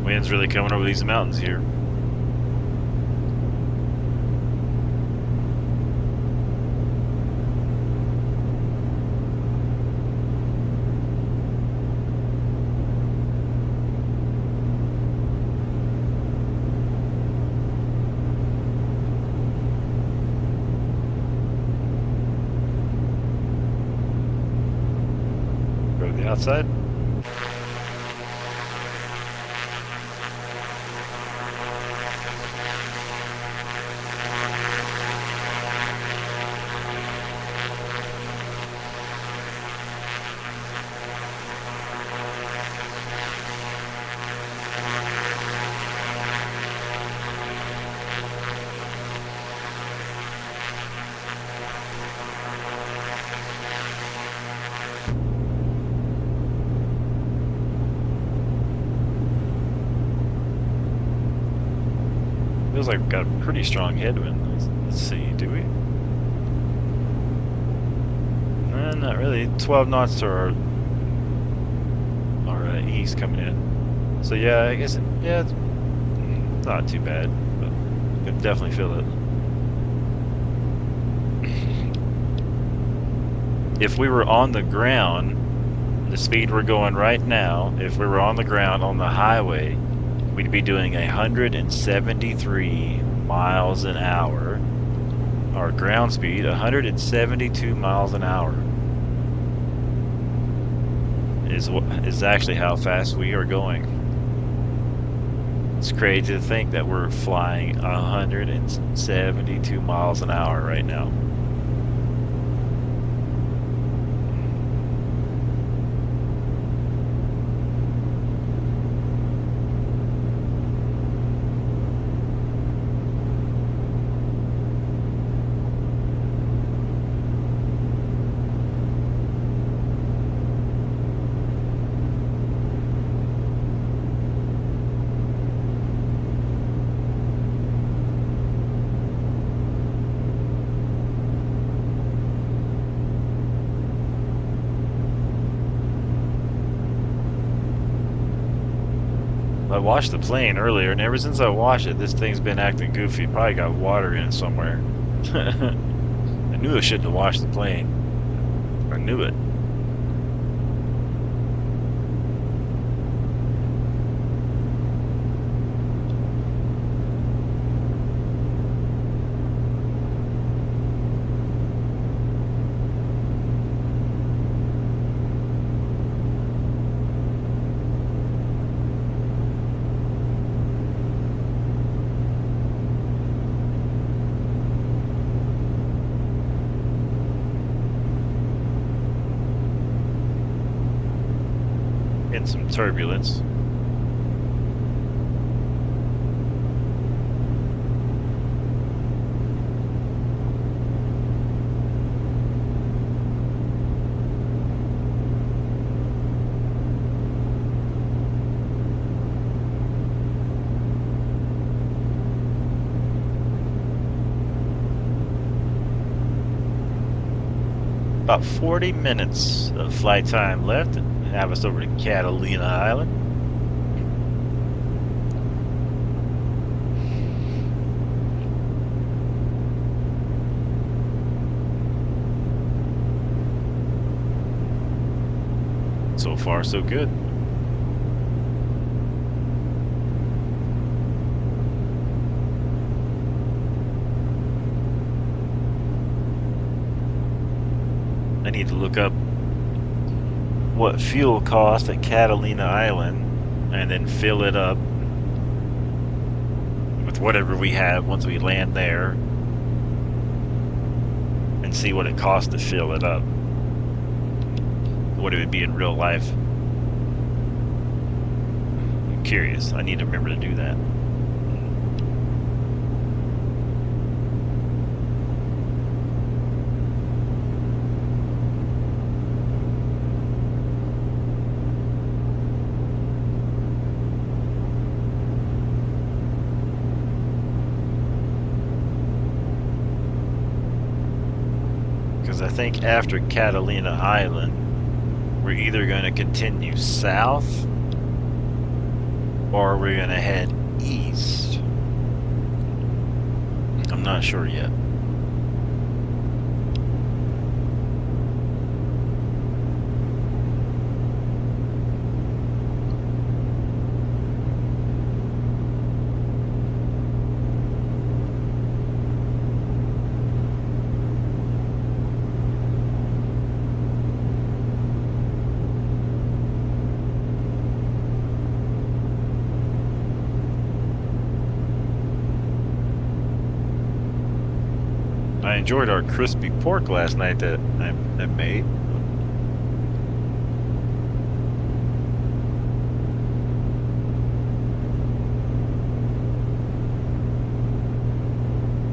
Wind's really coming over these mountains here. outside? Feels like we've got a pretty strong headwind. Let's see, do we? Not really. 12 knots to our east coming in. So yeah, I guess it's not too bad, but you can definitely feel it. If we were on the ground, the speed we're going right now, if we were on the ground on the highway, we'd be doing 173 miles an hour. Our ground speed, 172 miles an hour, is actually how fast we are going. It's crazy to think that we're flying 172 miles an hour right now. I watched the plane earlier, and ever since I watched it, this thing's been acting goofy. Probably got water in it somewhere. I knew I shouldn't have watched the plane. I knew it. Some turbulence. About 40 minutes of flight time left and have us over to Catalina Island. So far, so good. I need to look up what fuel costs at Catalina Island and then fill it up with whatever we have once we land there and see what it costs to fill it up. What it would be in real life. I'm curious. I need to remember to do that. I think after Catalina Island, we're either going to continue south or we're going to head east. I'm not sure yet. I enjoyed our crispy pork last night that I made.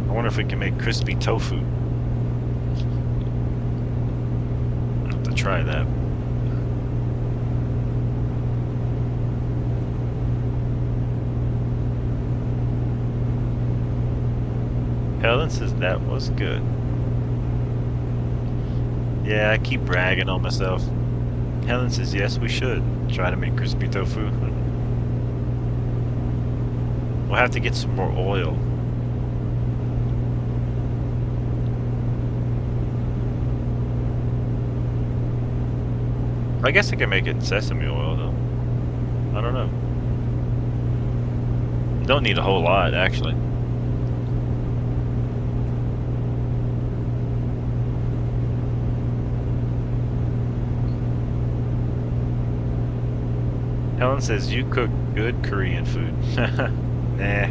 I wonder if we can make crispy tofu. I'll have to try that. Helen says that was good. Yeah, I keep bragging on myself. Helen says yes, we should try to make crispy tofu. We'll have to get some more oil. I guess I can make it in sesame oil though. I don't know. Don't need a whole lot actually. Helen says you cook good Korean food. Nah.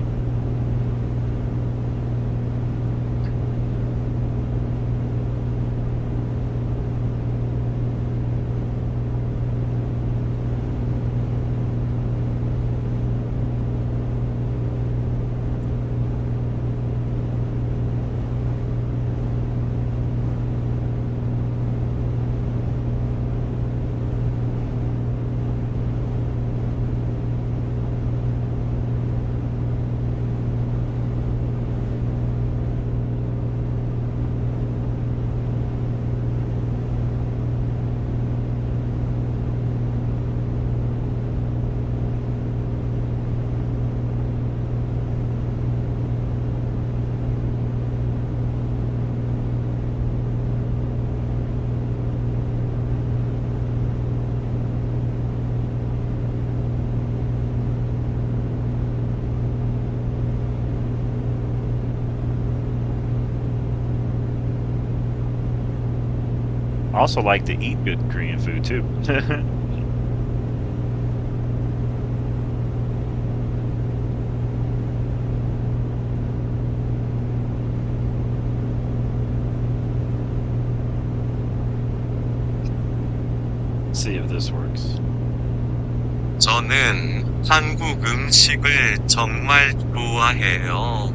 I also like to eat good Korean food too. Let's see if this works. 저는 한국 음식을 정말 좋아해요.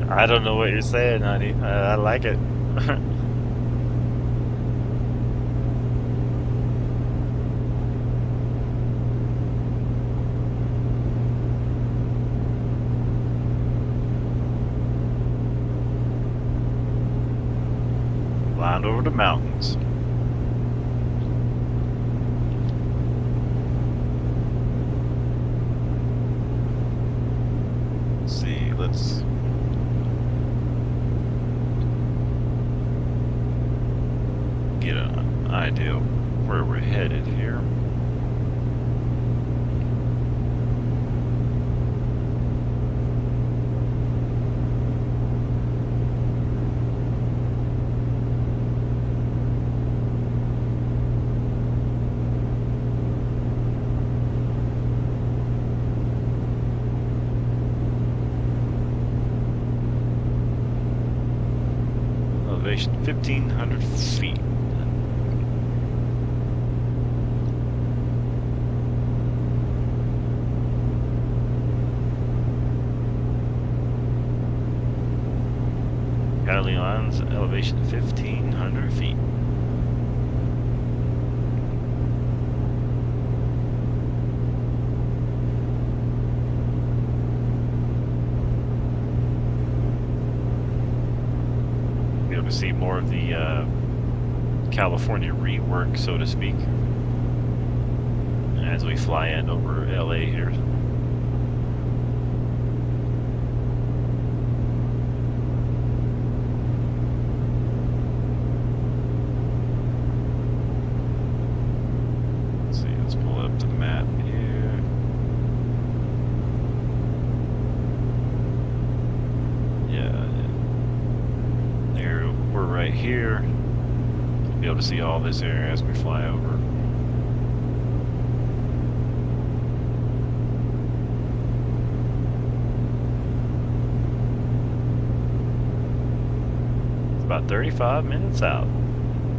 I don't know what you're saying, honey. I like it. Flying over the mountains. Let's see, let's get an idea of where we're headed here. Elevation 1,500 feet. Catalina's elevation 1,500 feet. Be able to see more of the California rework, so to speak, as we fly in over LA here. here. You'll be able to see all this area as we fly over. It's about 35 minutes out.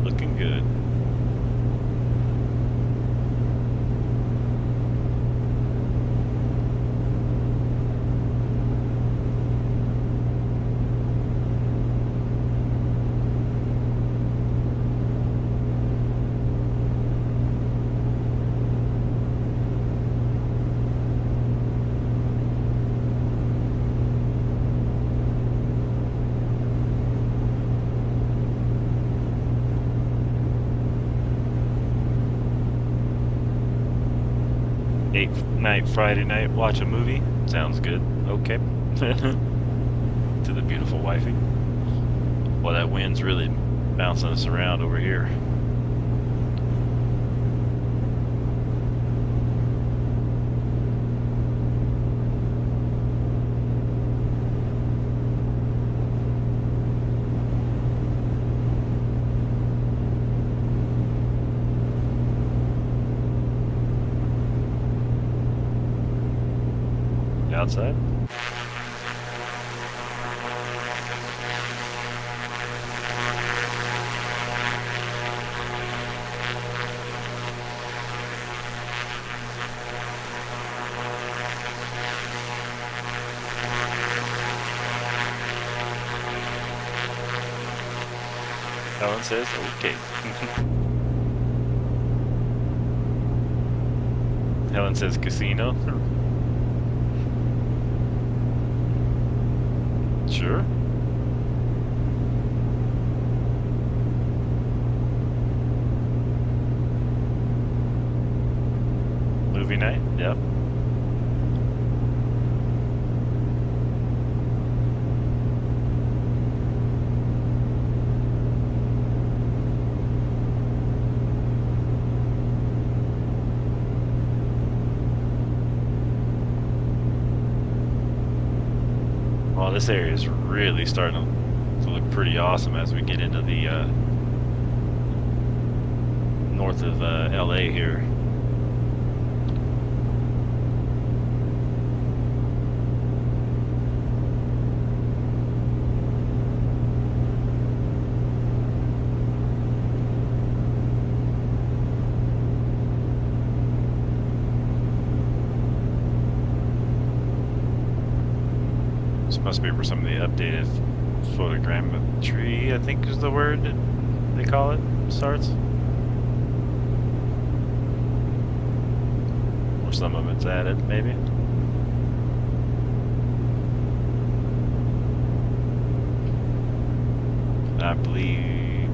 Looking good. Date night, Friday night, watch a movie. Sounds good. Okay. To the beautiful wifey. Well, that wind's really bouncing us around over here. Outside. Helen says, okay. Helen says casino. Sure. Movie night, yep. Well, this area is really starting to look pretty awesome as we get into the north of LA here. Must be where some of the updated photogrammetry, I think is the word they call it, starts. Or some of it's added, maybe. I believe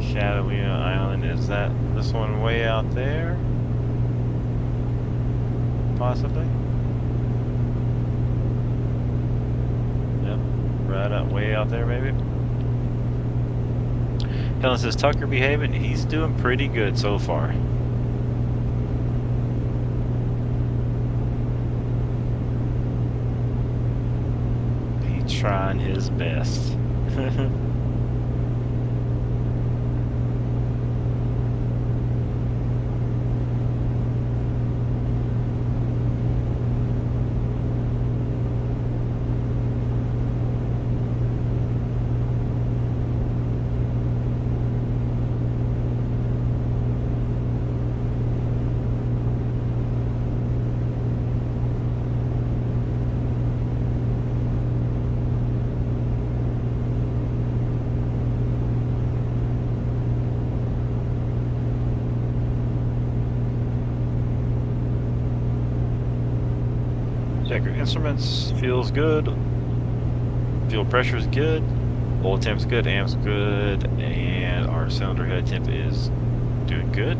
Catalina Island, is that this one way out there? Possibly. Yep, right out, way out there, maybe. Helen says Tucker behaving. He's doing pretty good so far. He's trying his best. Check your instruments, feels good. Fuel pressure is good. Oil temp's good, amp's good, and our cylinder head temp is doing good.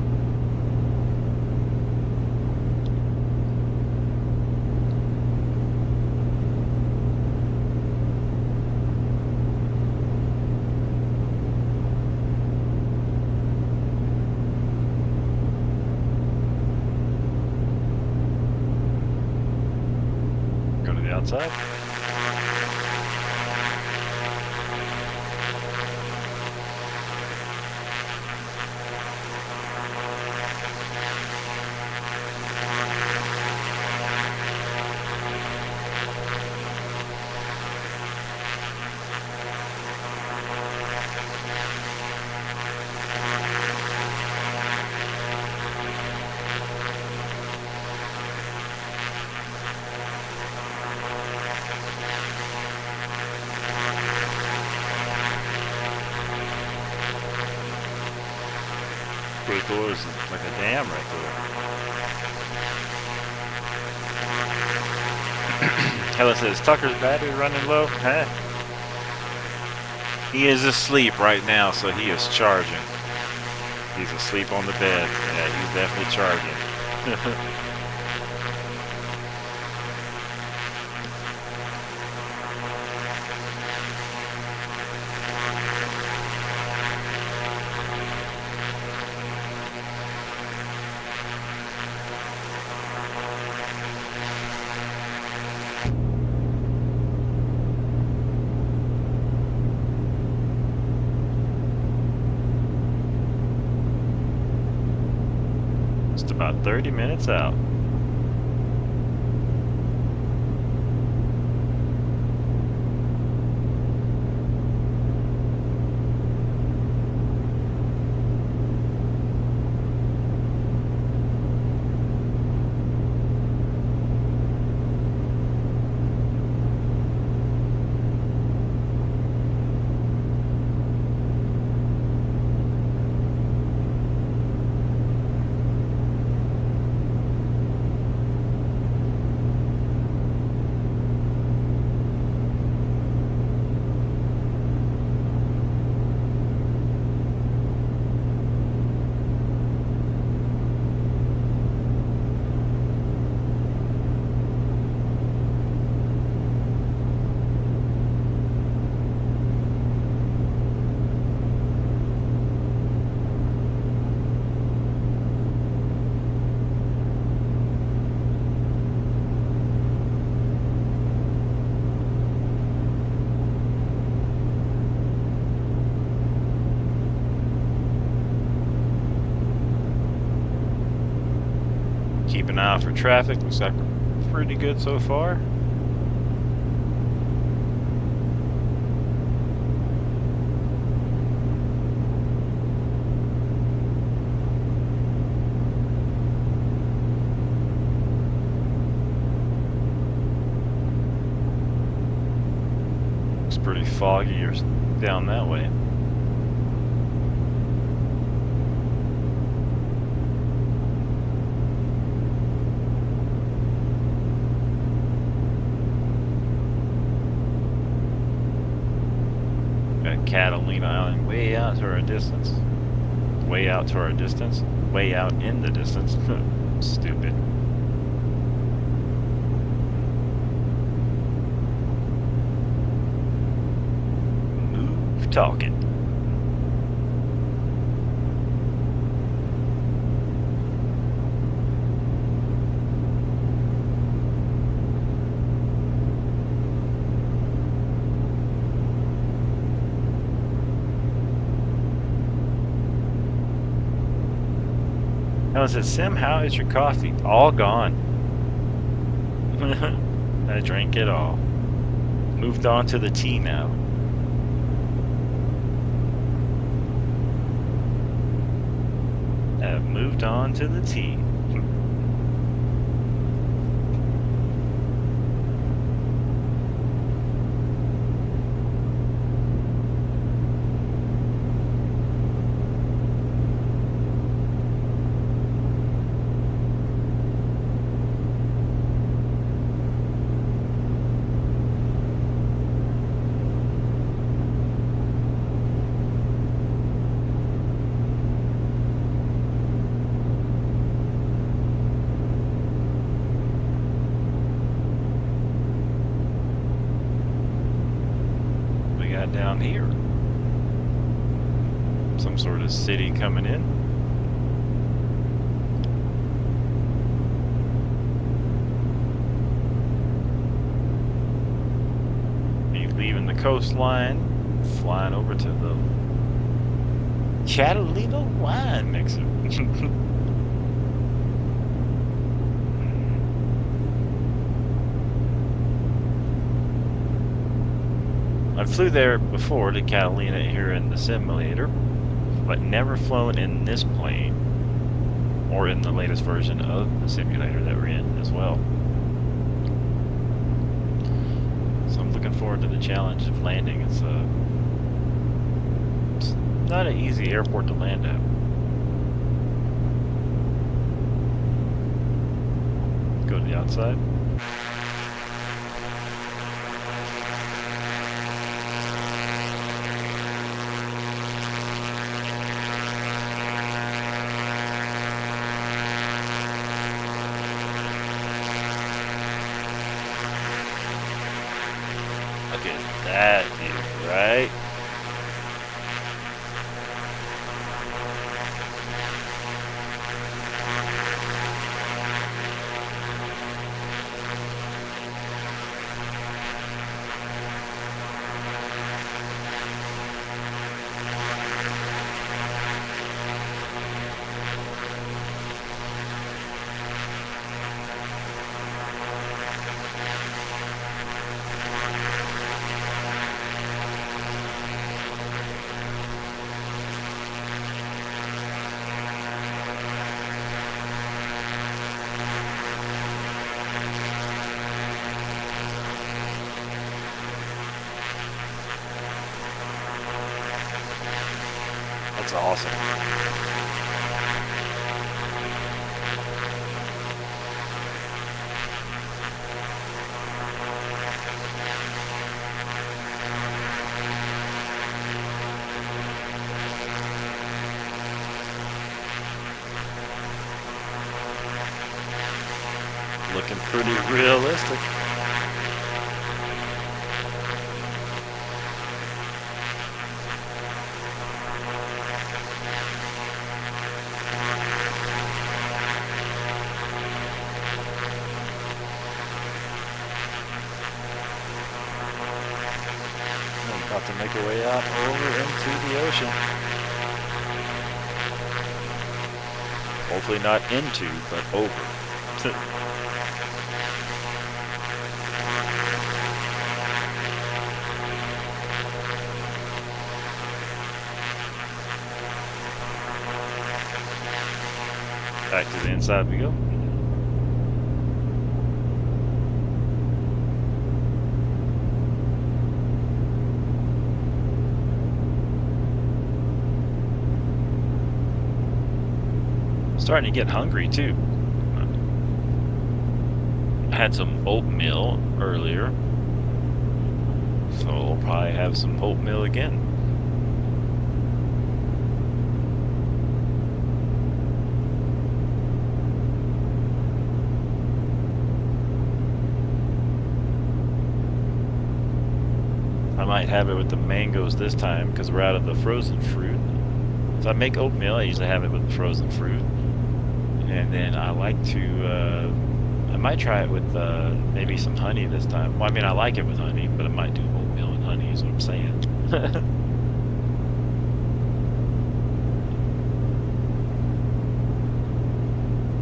Go to the outside. goes like a dam right there. Helen says, Tucker's battery running low? Huh? He is asleep right now, so he is charging. He's asleep on the bed. Yeah, he's definitely charging. Just about 30 minutes out. Keep an eye out for traffic. Looks like we're pretty good so far. Looks pretty foggy or down that way. Catalina Island way out to our distance. Way out to our distance. Way out in the distance. Stupid. Move talking. I said, Sim, how is your coffee? All gone. I drank it all. Moved on to the tea now. I've moved on to the tea. Down here, some sort of city coming in. Be leaving the coastline, flying over to the Catalina wine mixer. I flew there before to Catalina here in the simulator, but never flown in this plane or in the latest version of the simulator that we're in as well. So I'm looking forward to the challenge of landing. It's not an easy airport to land at. the outside. Look at that view, right? That's awesome. Looking pretty realistic. I'm about to make our way out over into the ocean. Hopefully not into, but over. Back to the inside we go. Starting to get hungry too. I had some oatmeal earlier, so we'll probably have some oatmeal again. I might have it with the mangoes this time because we're out of the frozen fruit. So I make oatmeal, I usually have it with the frozen fruit. And then I like to, I might try it with maybe some honey this time. Well, I mean, I like it with honey, but I might do oatmeal and honey is what I'm saying.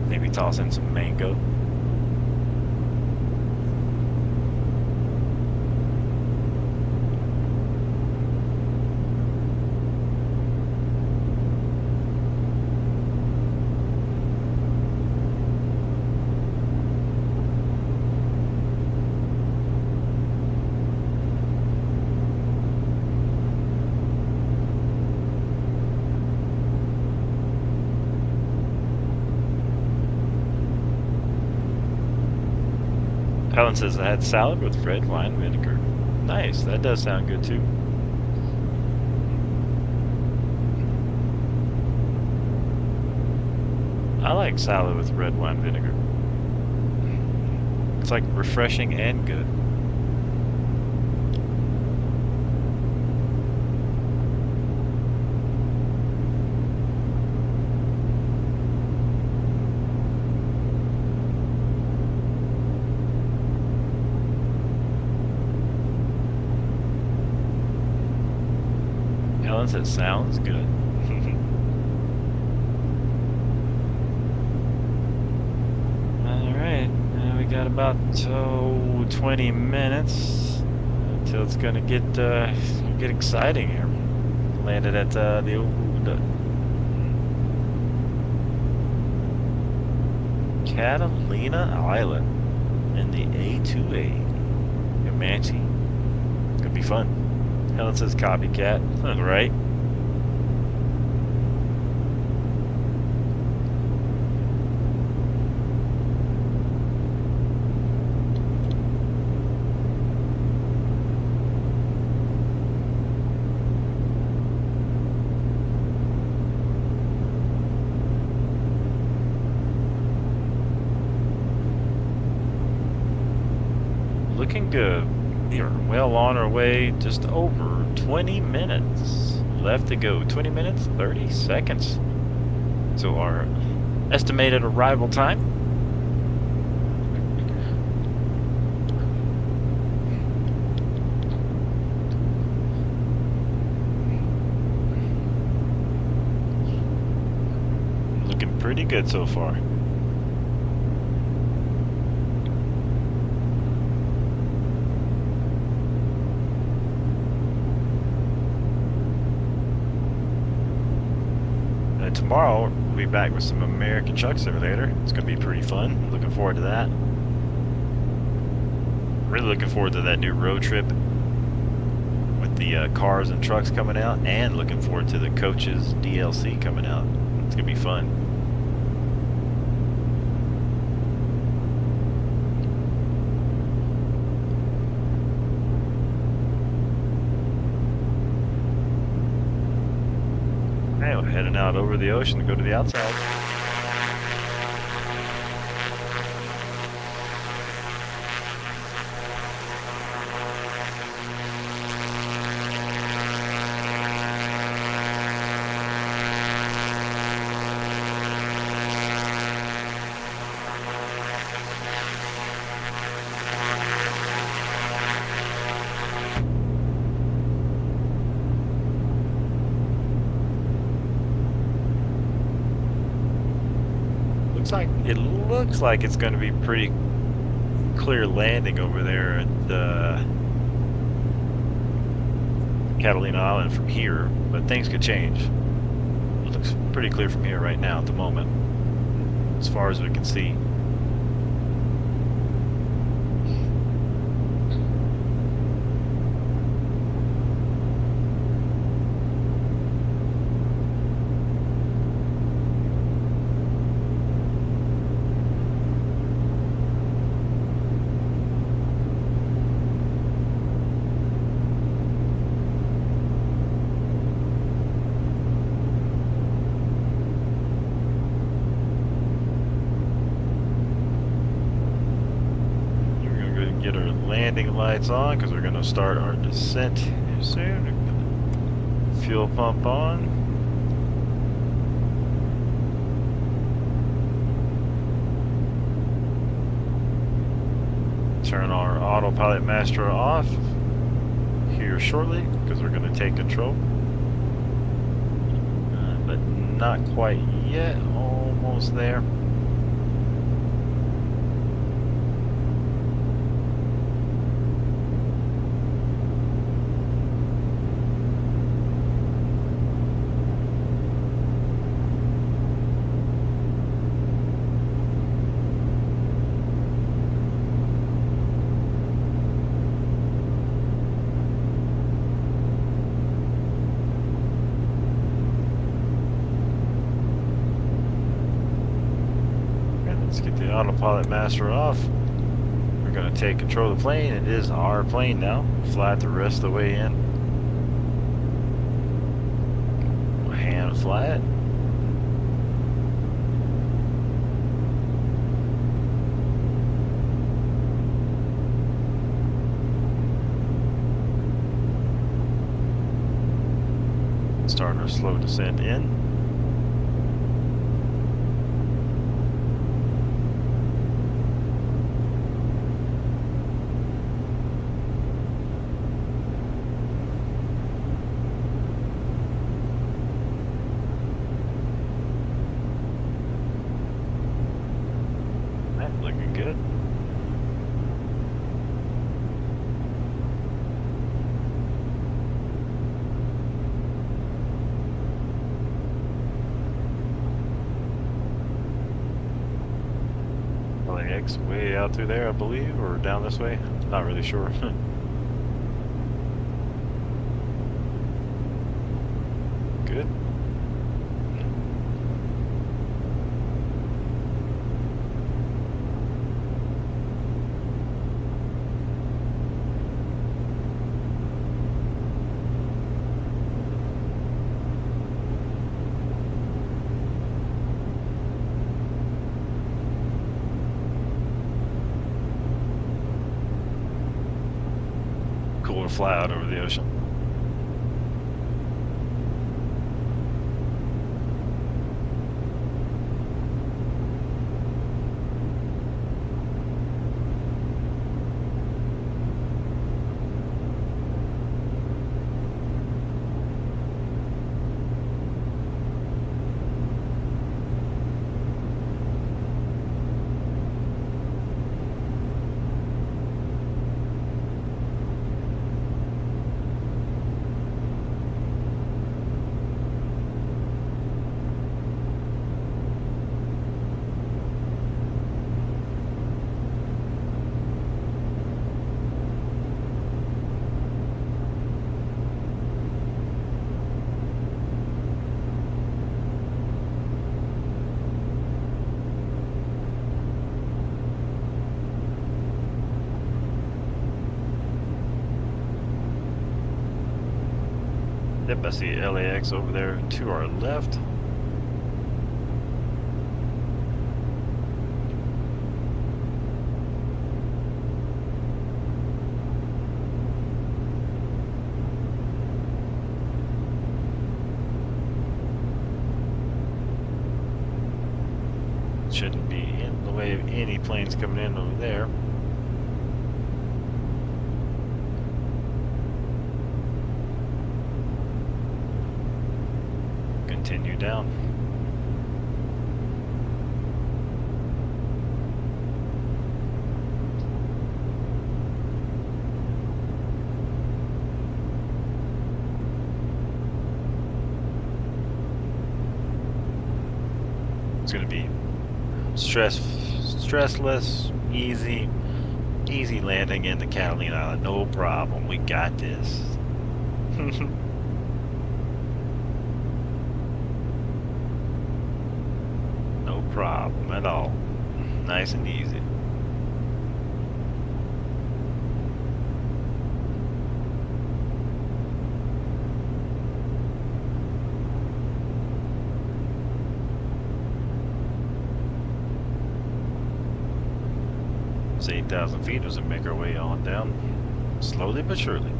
Maybe toss in some mango. Helen says I had salad with red wine vinegar. Nice, that does sound good too. I like salad with red wine vinegar. It's like refreshing and good. Helen says sounds good. Got about 20 minutes until it's gonna get exciting here. Landed at the old Catalina Island in the A2A Comanche. It's gonna be fun. Helen says copycat, right? looking good. We are well on our way, just over 20 minutes left to go. 20 minutes, 30 seconds. So our estimated arrival time. Looking pretty good so far. Tomorrow we'll be back with some American Truck Simulator. It's going to be pretty fun. Looking forward to that. Really looking forward to that new road trip with the cars and trucks coming out, and looking forward to the coaches DLC coming out. It's going to be fun. Okay, we're heading out over the ocean to go to the outside. It looks like it's going to be pretty clear landing over there at Catalina Island from here, but things could change. It looks pretty clear from here right now at the moment, as far as we can see. Get our landing lights on because we're going to start our descent here soon. Fuel pump on. Turn our autopilot master off here shortly because we're going to take control. But not quite yet. Almost there. Let's get the autopilot master off. We're going to take control of the plane. It is our plane now. Fly it the rest of the way in. We'll hand fly it. Start our slow descent in. Looking good. LAX way out through there, I believe, or down this way. Not really sure. Good. beautiful to fly out over the ocean. Yep, I see LAX over there to our left. Shouldn't be in the way of any planes coming in over there. Continue down. It's going to be stressless, easy landing into Catalina Island. No problem. We got this. No problem at all. Nice and easy. It's 8,000 feet as we make our way on down, slowly but surely.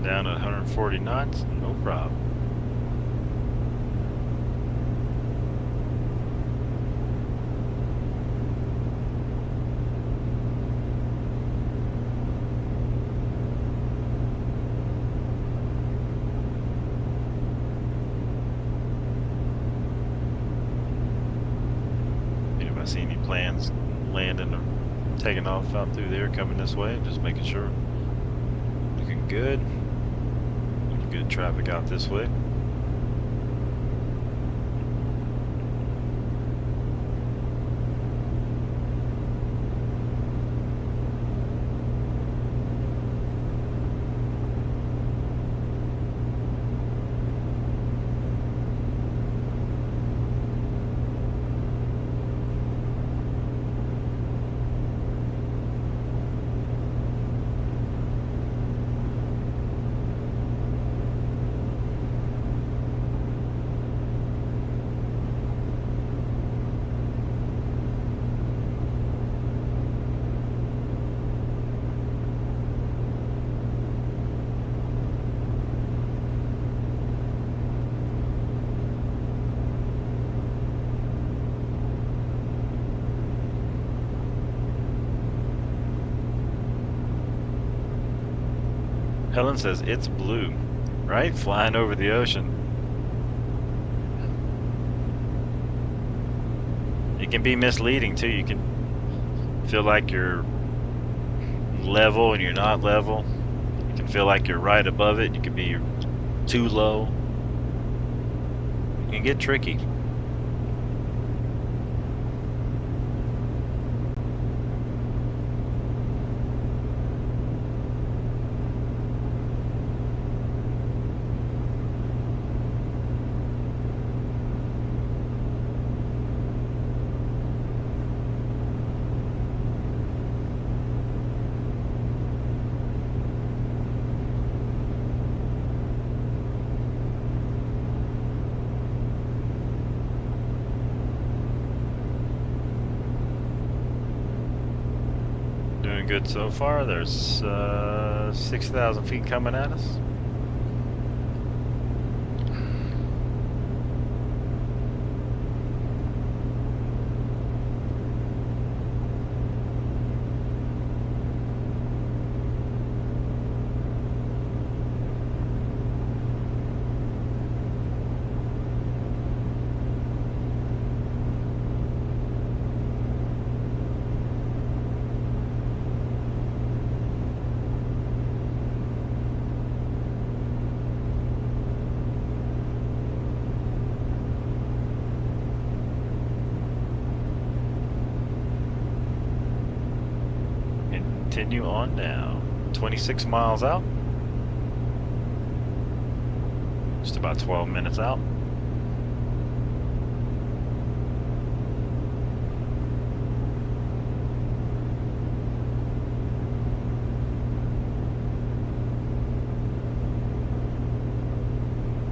Down at 140 knots, no problem. If I see any planes landing or taking off out through there coming this way, just making sure. Looking good. Good traffic out this way. Helen says it's blue, right? Flying over the ocean. It can be misleading too. You can feel like you're level and you're not level. You can feel like you're right above it. You can be too low. It can get tricky. doing good so far. There's 6,000 feet coming at us. Continue on down. 26 miles out. Just about 12 minutes out.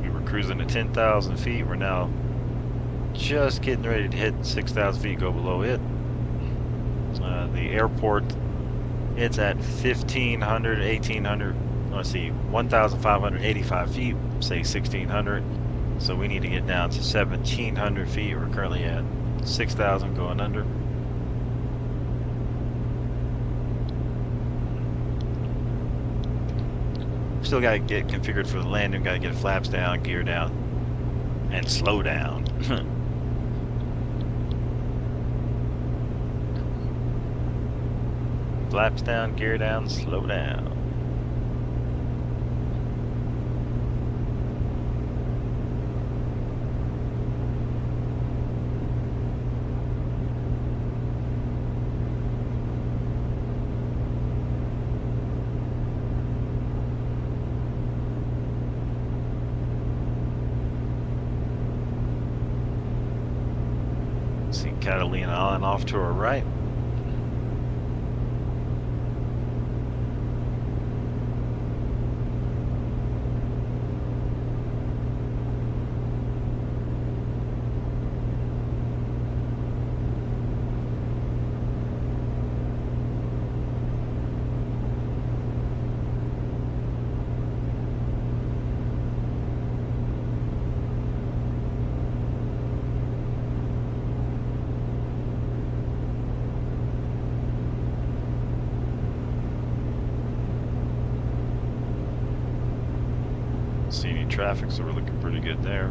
We were cruising at 10,000 feet. We're now just getting ready to hit 6,000 feet, go below it. The airport, it's at 1,500, 1,800, let's see, 1,585 feet, say 1,600. So we need to get down to 1,700 feet. We're currently at 6,000 going under. Still got to get configured for the landing, got to get flaps down, gear down, and slow down. Flaps down, gear down, slow down. See Catalina Island off to our right. See any traffic, so we're looking pretty good there.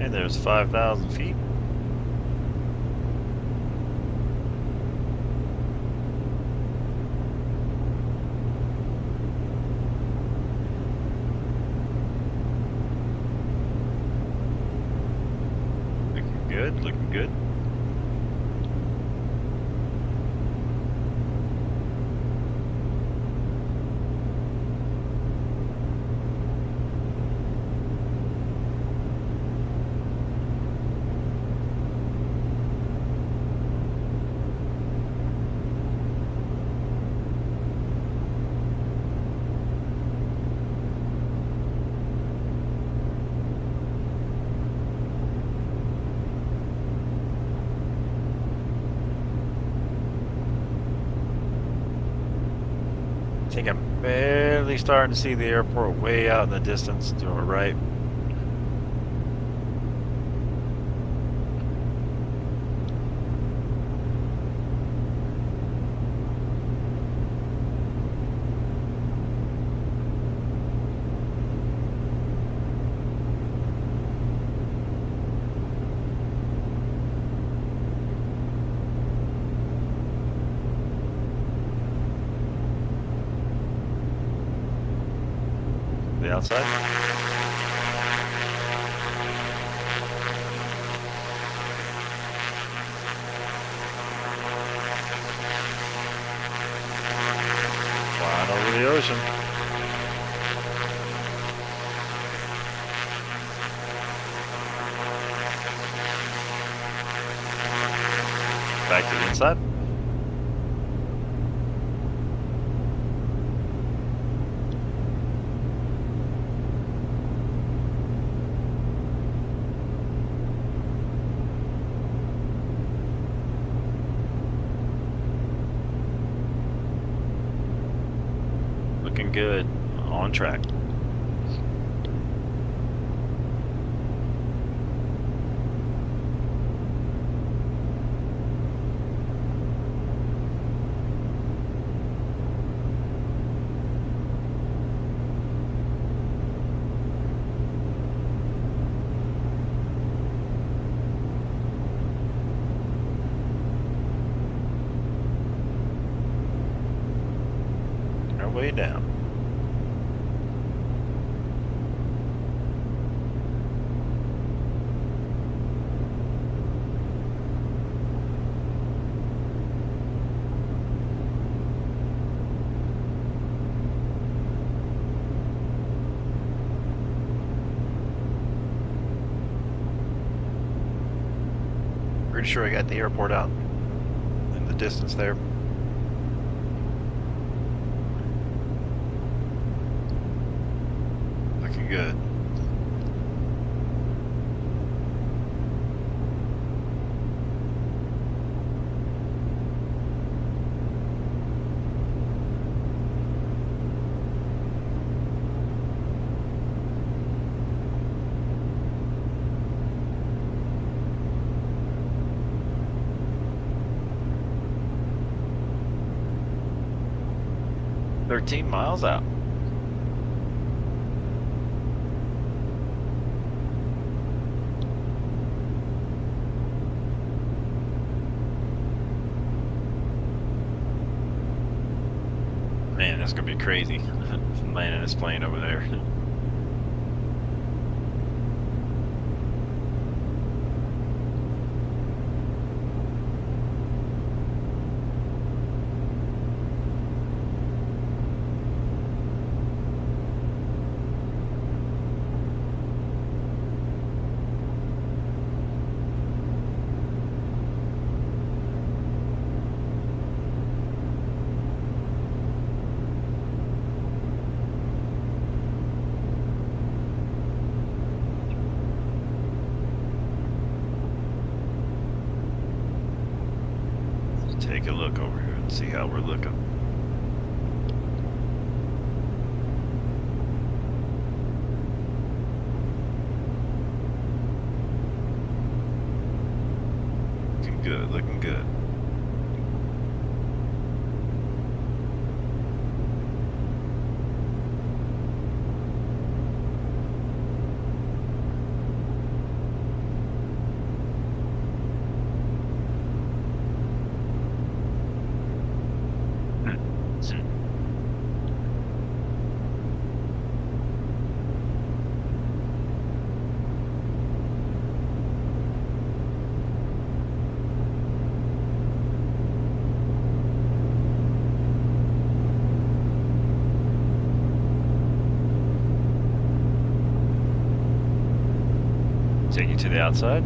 And there's 5,000 feet. Looking good, looking good. I think I'm barely starting to see the airport way out in the distance to our right. The outside. pushing. Back to the inside. Looking good. On track. Our way down. Pretty sure I got the airport out in the distance there. Looking good. "13 miles out." Man, that's gonna be crazy landing this plane over there. Take a look over here and see how we're looking. Looking good, looking good. Take you to the outside.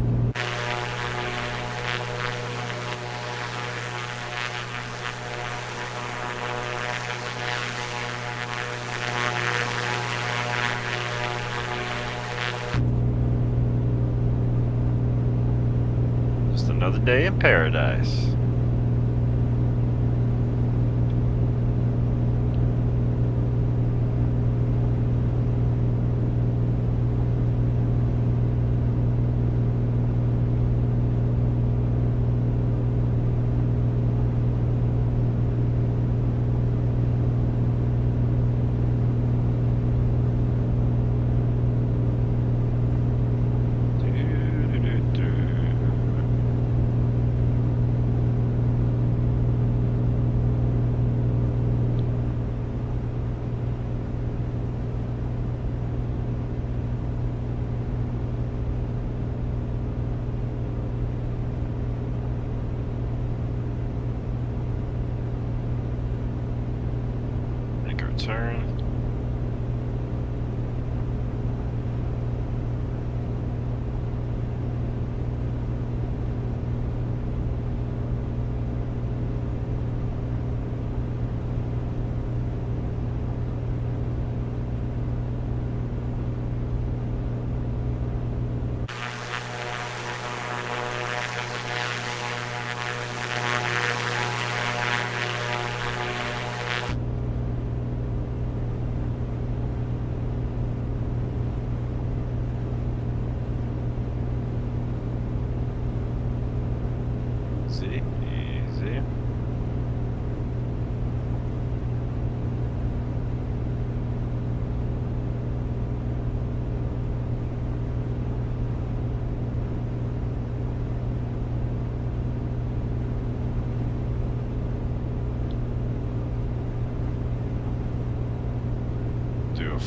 Just another day in paradise.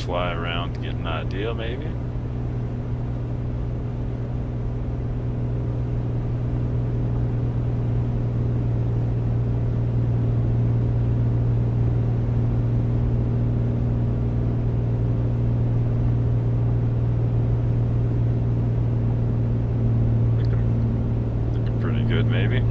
fly around to get an idea, maybe. Looking pretty good, maybe.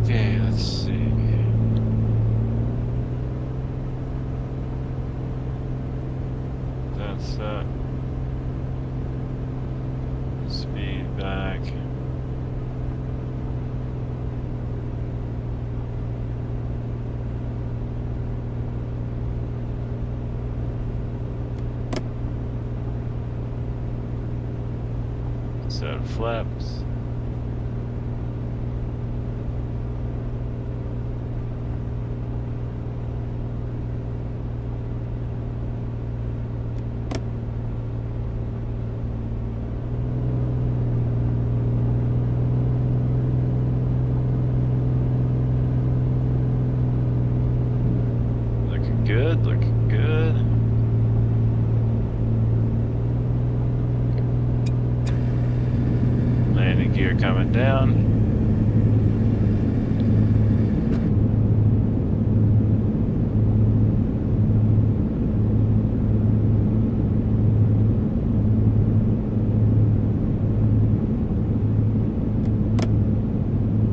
Okay, let's see. That's speed back. Set of flaps. Looking good, looking good. Landing gear coming down.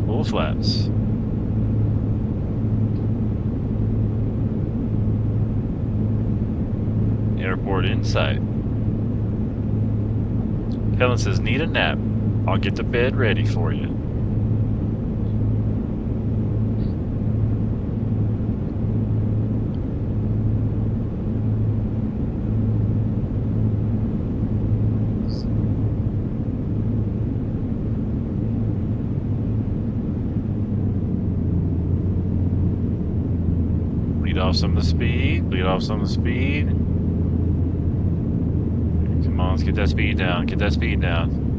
Full flaps. Airport in sight. Helen says, need a nap. I'll get the bed ready for you. Lead off some of the speed. Lead off some of the speed. Come on, let's get that speed down. Get that speed down.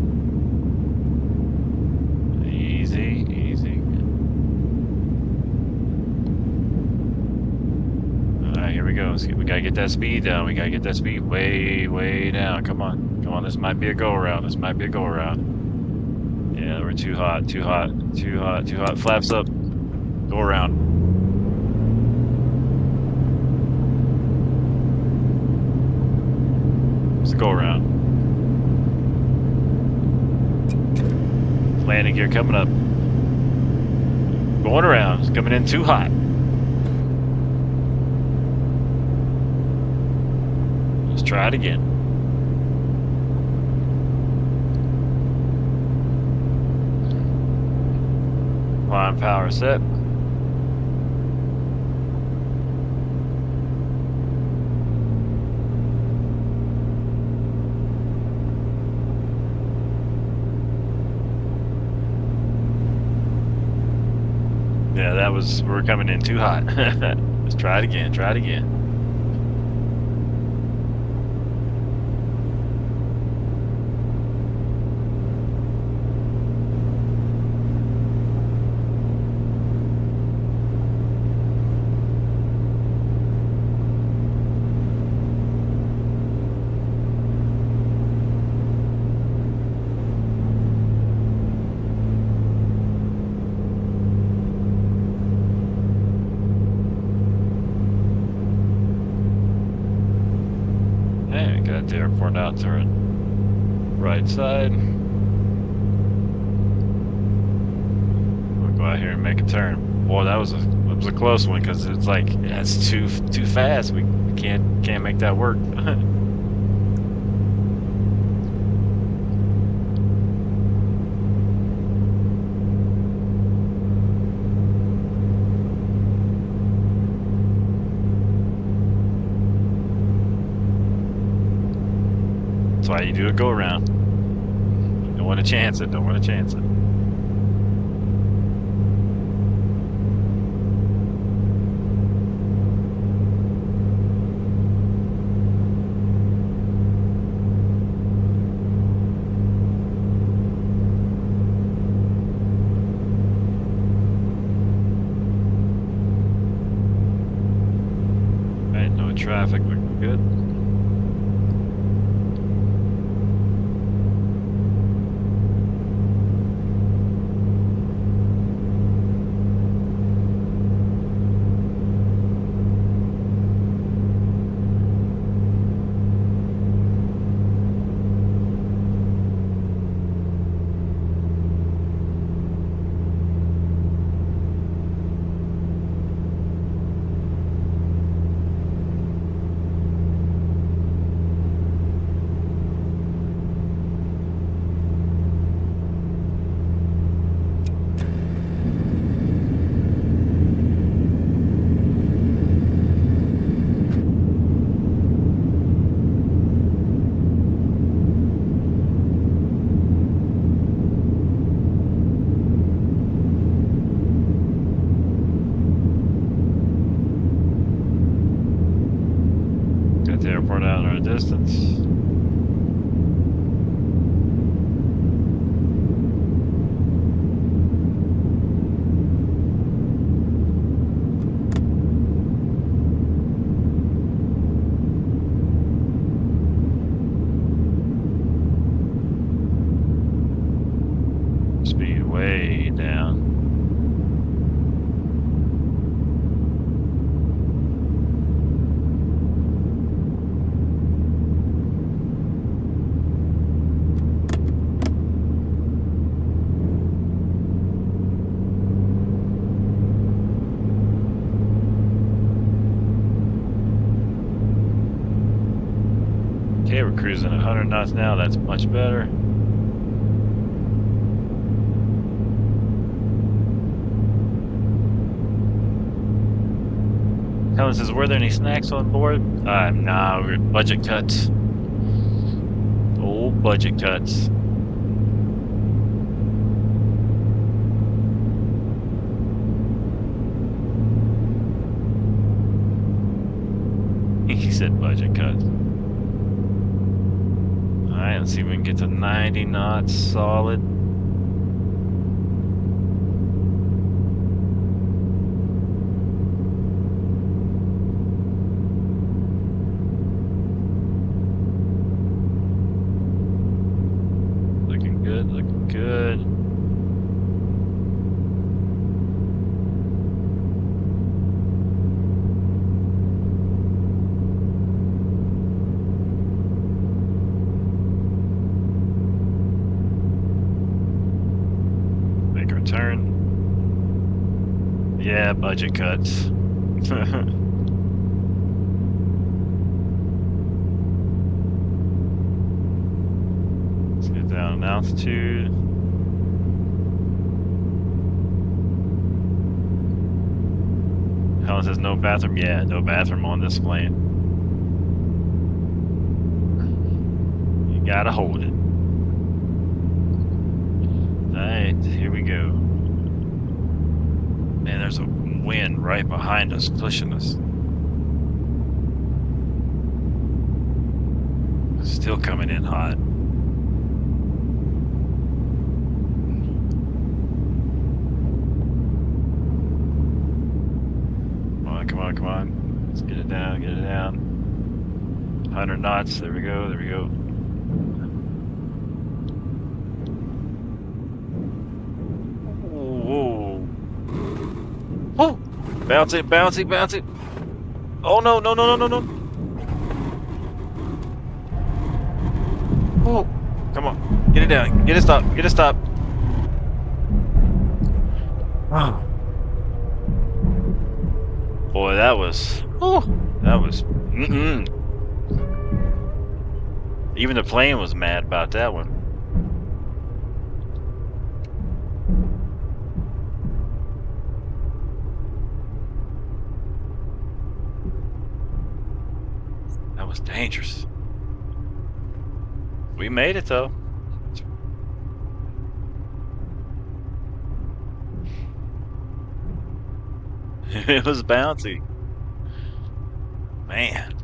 Easy, easy. Alright, here we go. We gotta get that speed down. We gotta get that speed way, way down. Come on. Come on, this might be a go around. This might be a go around. Yeah, we're too hot, too hot, too hot, too hot. Flaps up. Go around. Let's go around. Landing gear coming up. Going around. It's coming in too hot. Let's try it again. Climb power set. Yeah, that was, we're coming in too hot. Let's try it again, try it again. Got the airport now, turn right side. We'll go out here and make a turn. Boy, that was a close one because it's like that's too fast. We can't make that work. That's why you do a go around. Don't want to chance it. Don't want to chance it. cruising 100 knots now. That's much better. Helen says, were there any snacks on board? Nah, we're budget cuts. Old budget cuts. He said budget cuts. Alright, let's see if we can get to 90 knots solid. Looking good, looking good. Turn. Yeah, budget cuts. Let's get down in altitude. Helen says no bathroom. Yeah, no bathroom on this plane. You gotta hold it. Alright, here we go. Man, there's a wind right behind us, pushing us. Still coming in hot. Come on, come on, come on. Let's get it down, get it down. 100 knots, there we go, there we go. Oh, bouncy, bouncy, bouncy. Oh no, no, no, no, no, no. Oh, come on. Get it down. Get it stopped. Get it stopped. Oh. Boy, that was. Oh, that was. Even the plane was mad about that one. That was dangerous. We made it though. It was bouncy. Man.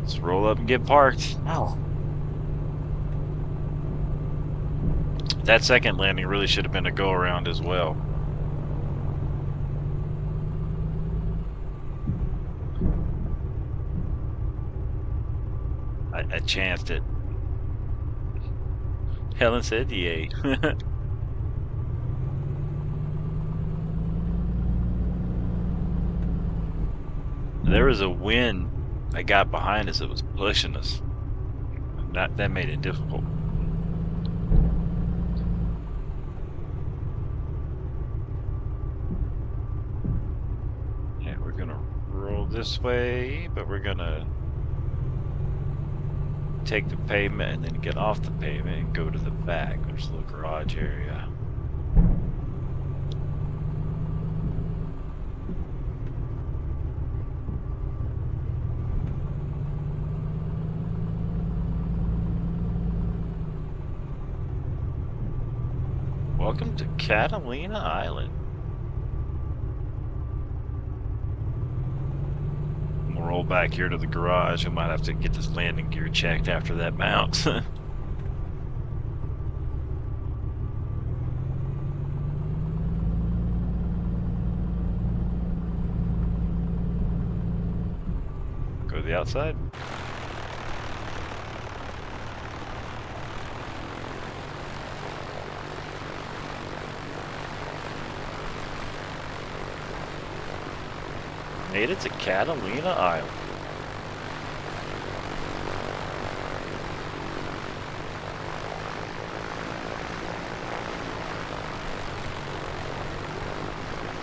Let's roll up and get parked. Ow. That second landing really should have been a go around as well. I chanced it. Helen said yay. There was a wind that got behind us that was pushing us. That made it difficult. Yeah, we're gonna roll this way, but we're gonna take the pavement and then get off the pavement and go to the back. There's a little garage area. Welcome to Catalina Island. We'll roll back here to the garage. We might have to get this landing gear checked after that bounce. Go to the outside. Made it to Catalina Island.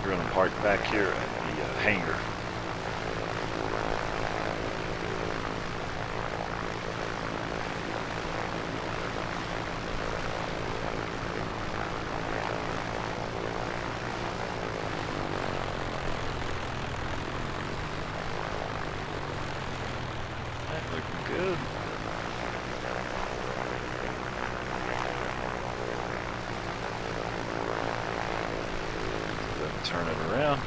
We're gonna park back here at the hangar. Looking good. Turn it around.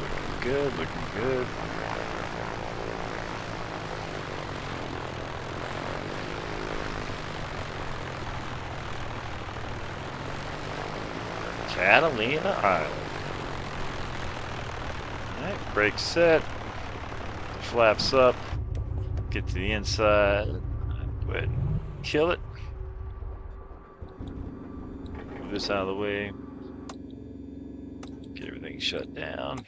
Looking good, looking good. Catalina Island. Alright, brake set. Flaps up. Get to the inside. Go ahead and kill it. Move this out of the way. Get everything shut down.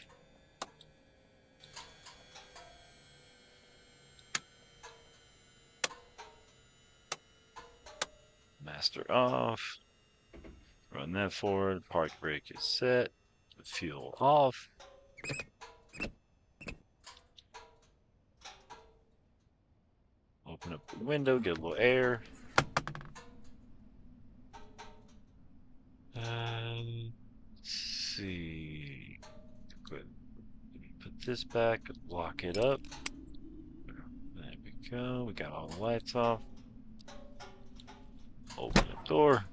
Master off. Run that forward. Park brake is set. Fuel off. Open up the window, get a little air. Let's see. Good. Put this back, lock it up. There we go. We got all the lights off. Open the door.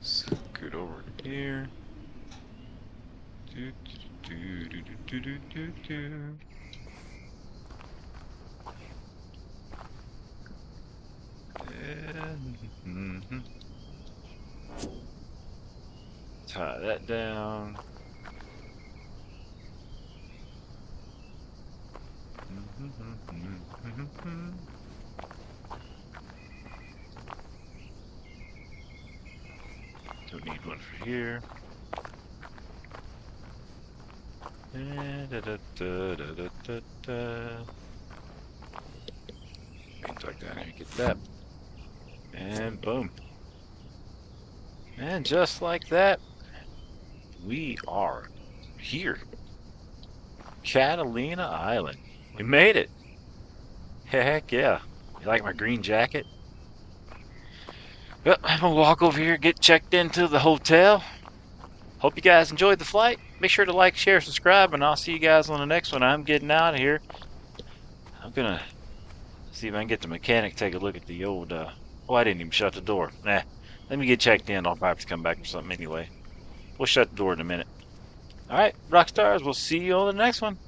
Scoot over here. Do, do, do, do, do, do, do. And, tie that down. Don't need one for here. Tuck down here, get that. And boom. And just like that, we are here. Catalina Island. We made it. Heck yeah. You like my green jacket? Well, I'm gonna walk over here, get checked into the hotel. Hope you guys enjoyed the flight. Make sure to like, share, subscribe, and I'll see you guys on the next one. I'm getting out of here. I'm gonna see if I can get the mechanic to take a look at the old, oh, I didn't even shut the door. Nah, let me get checked in. I'll probably have to come back or something anyway. We'll shut the door in a minute. Alright, rock stars, we'll see you on the next one.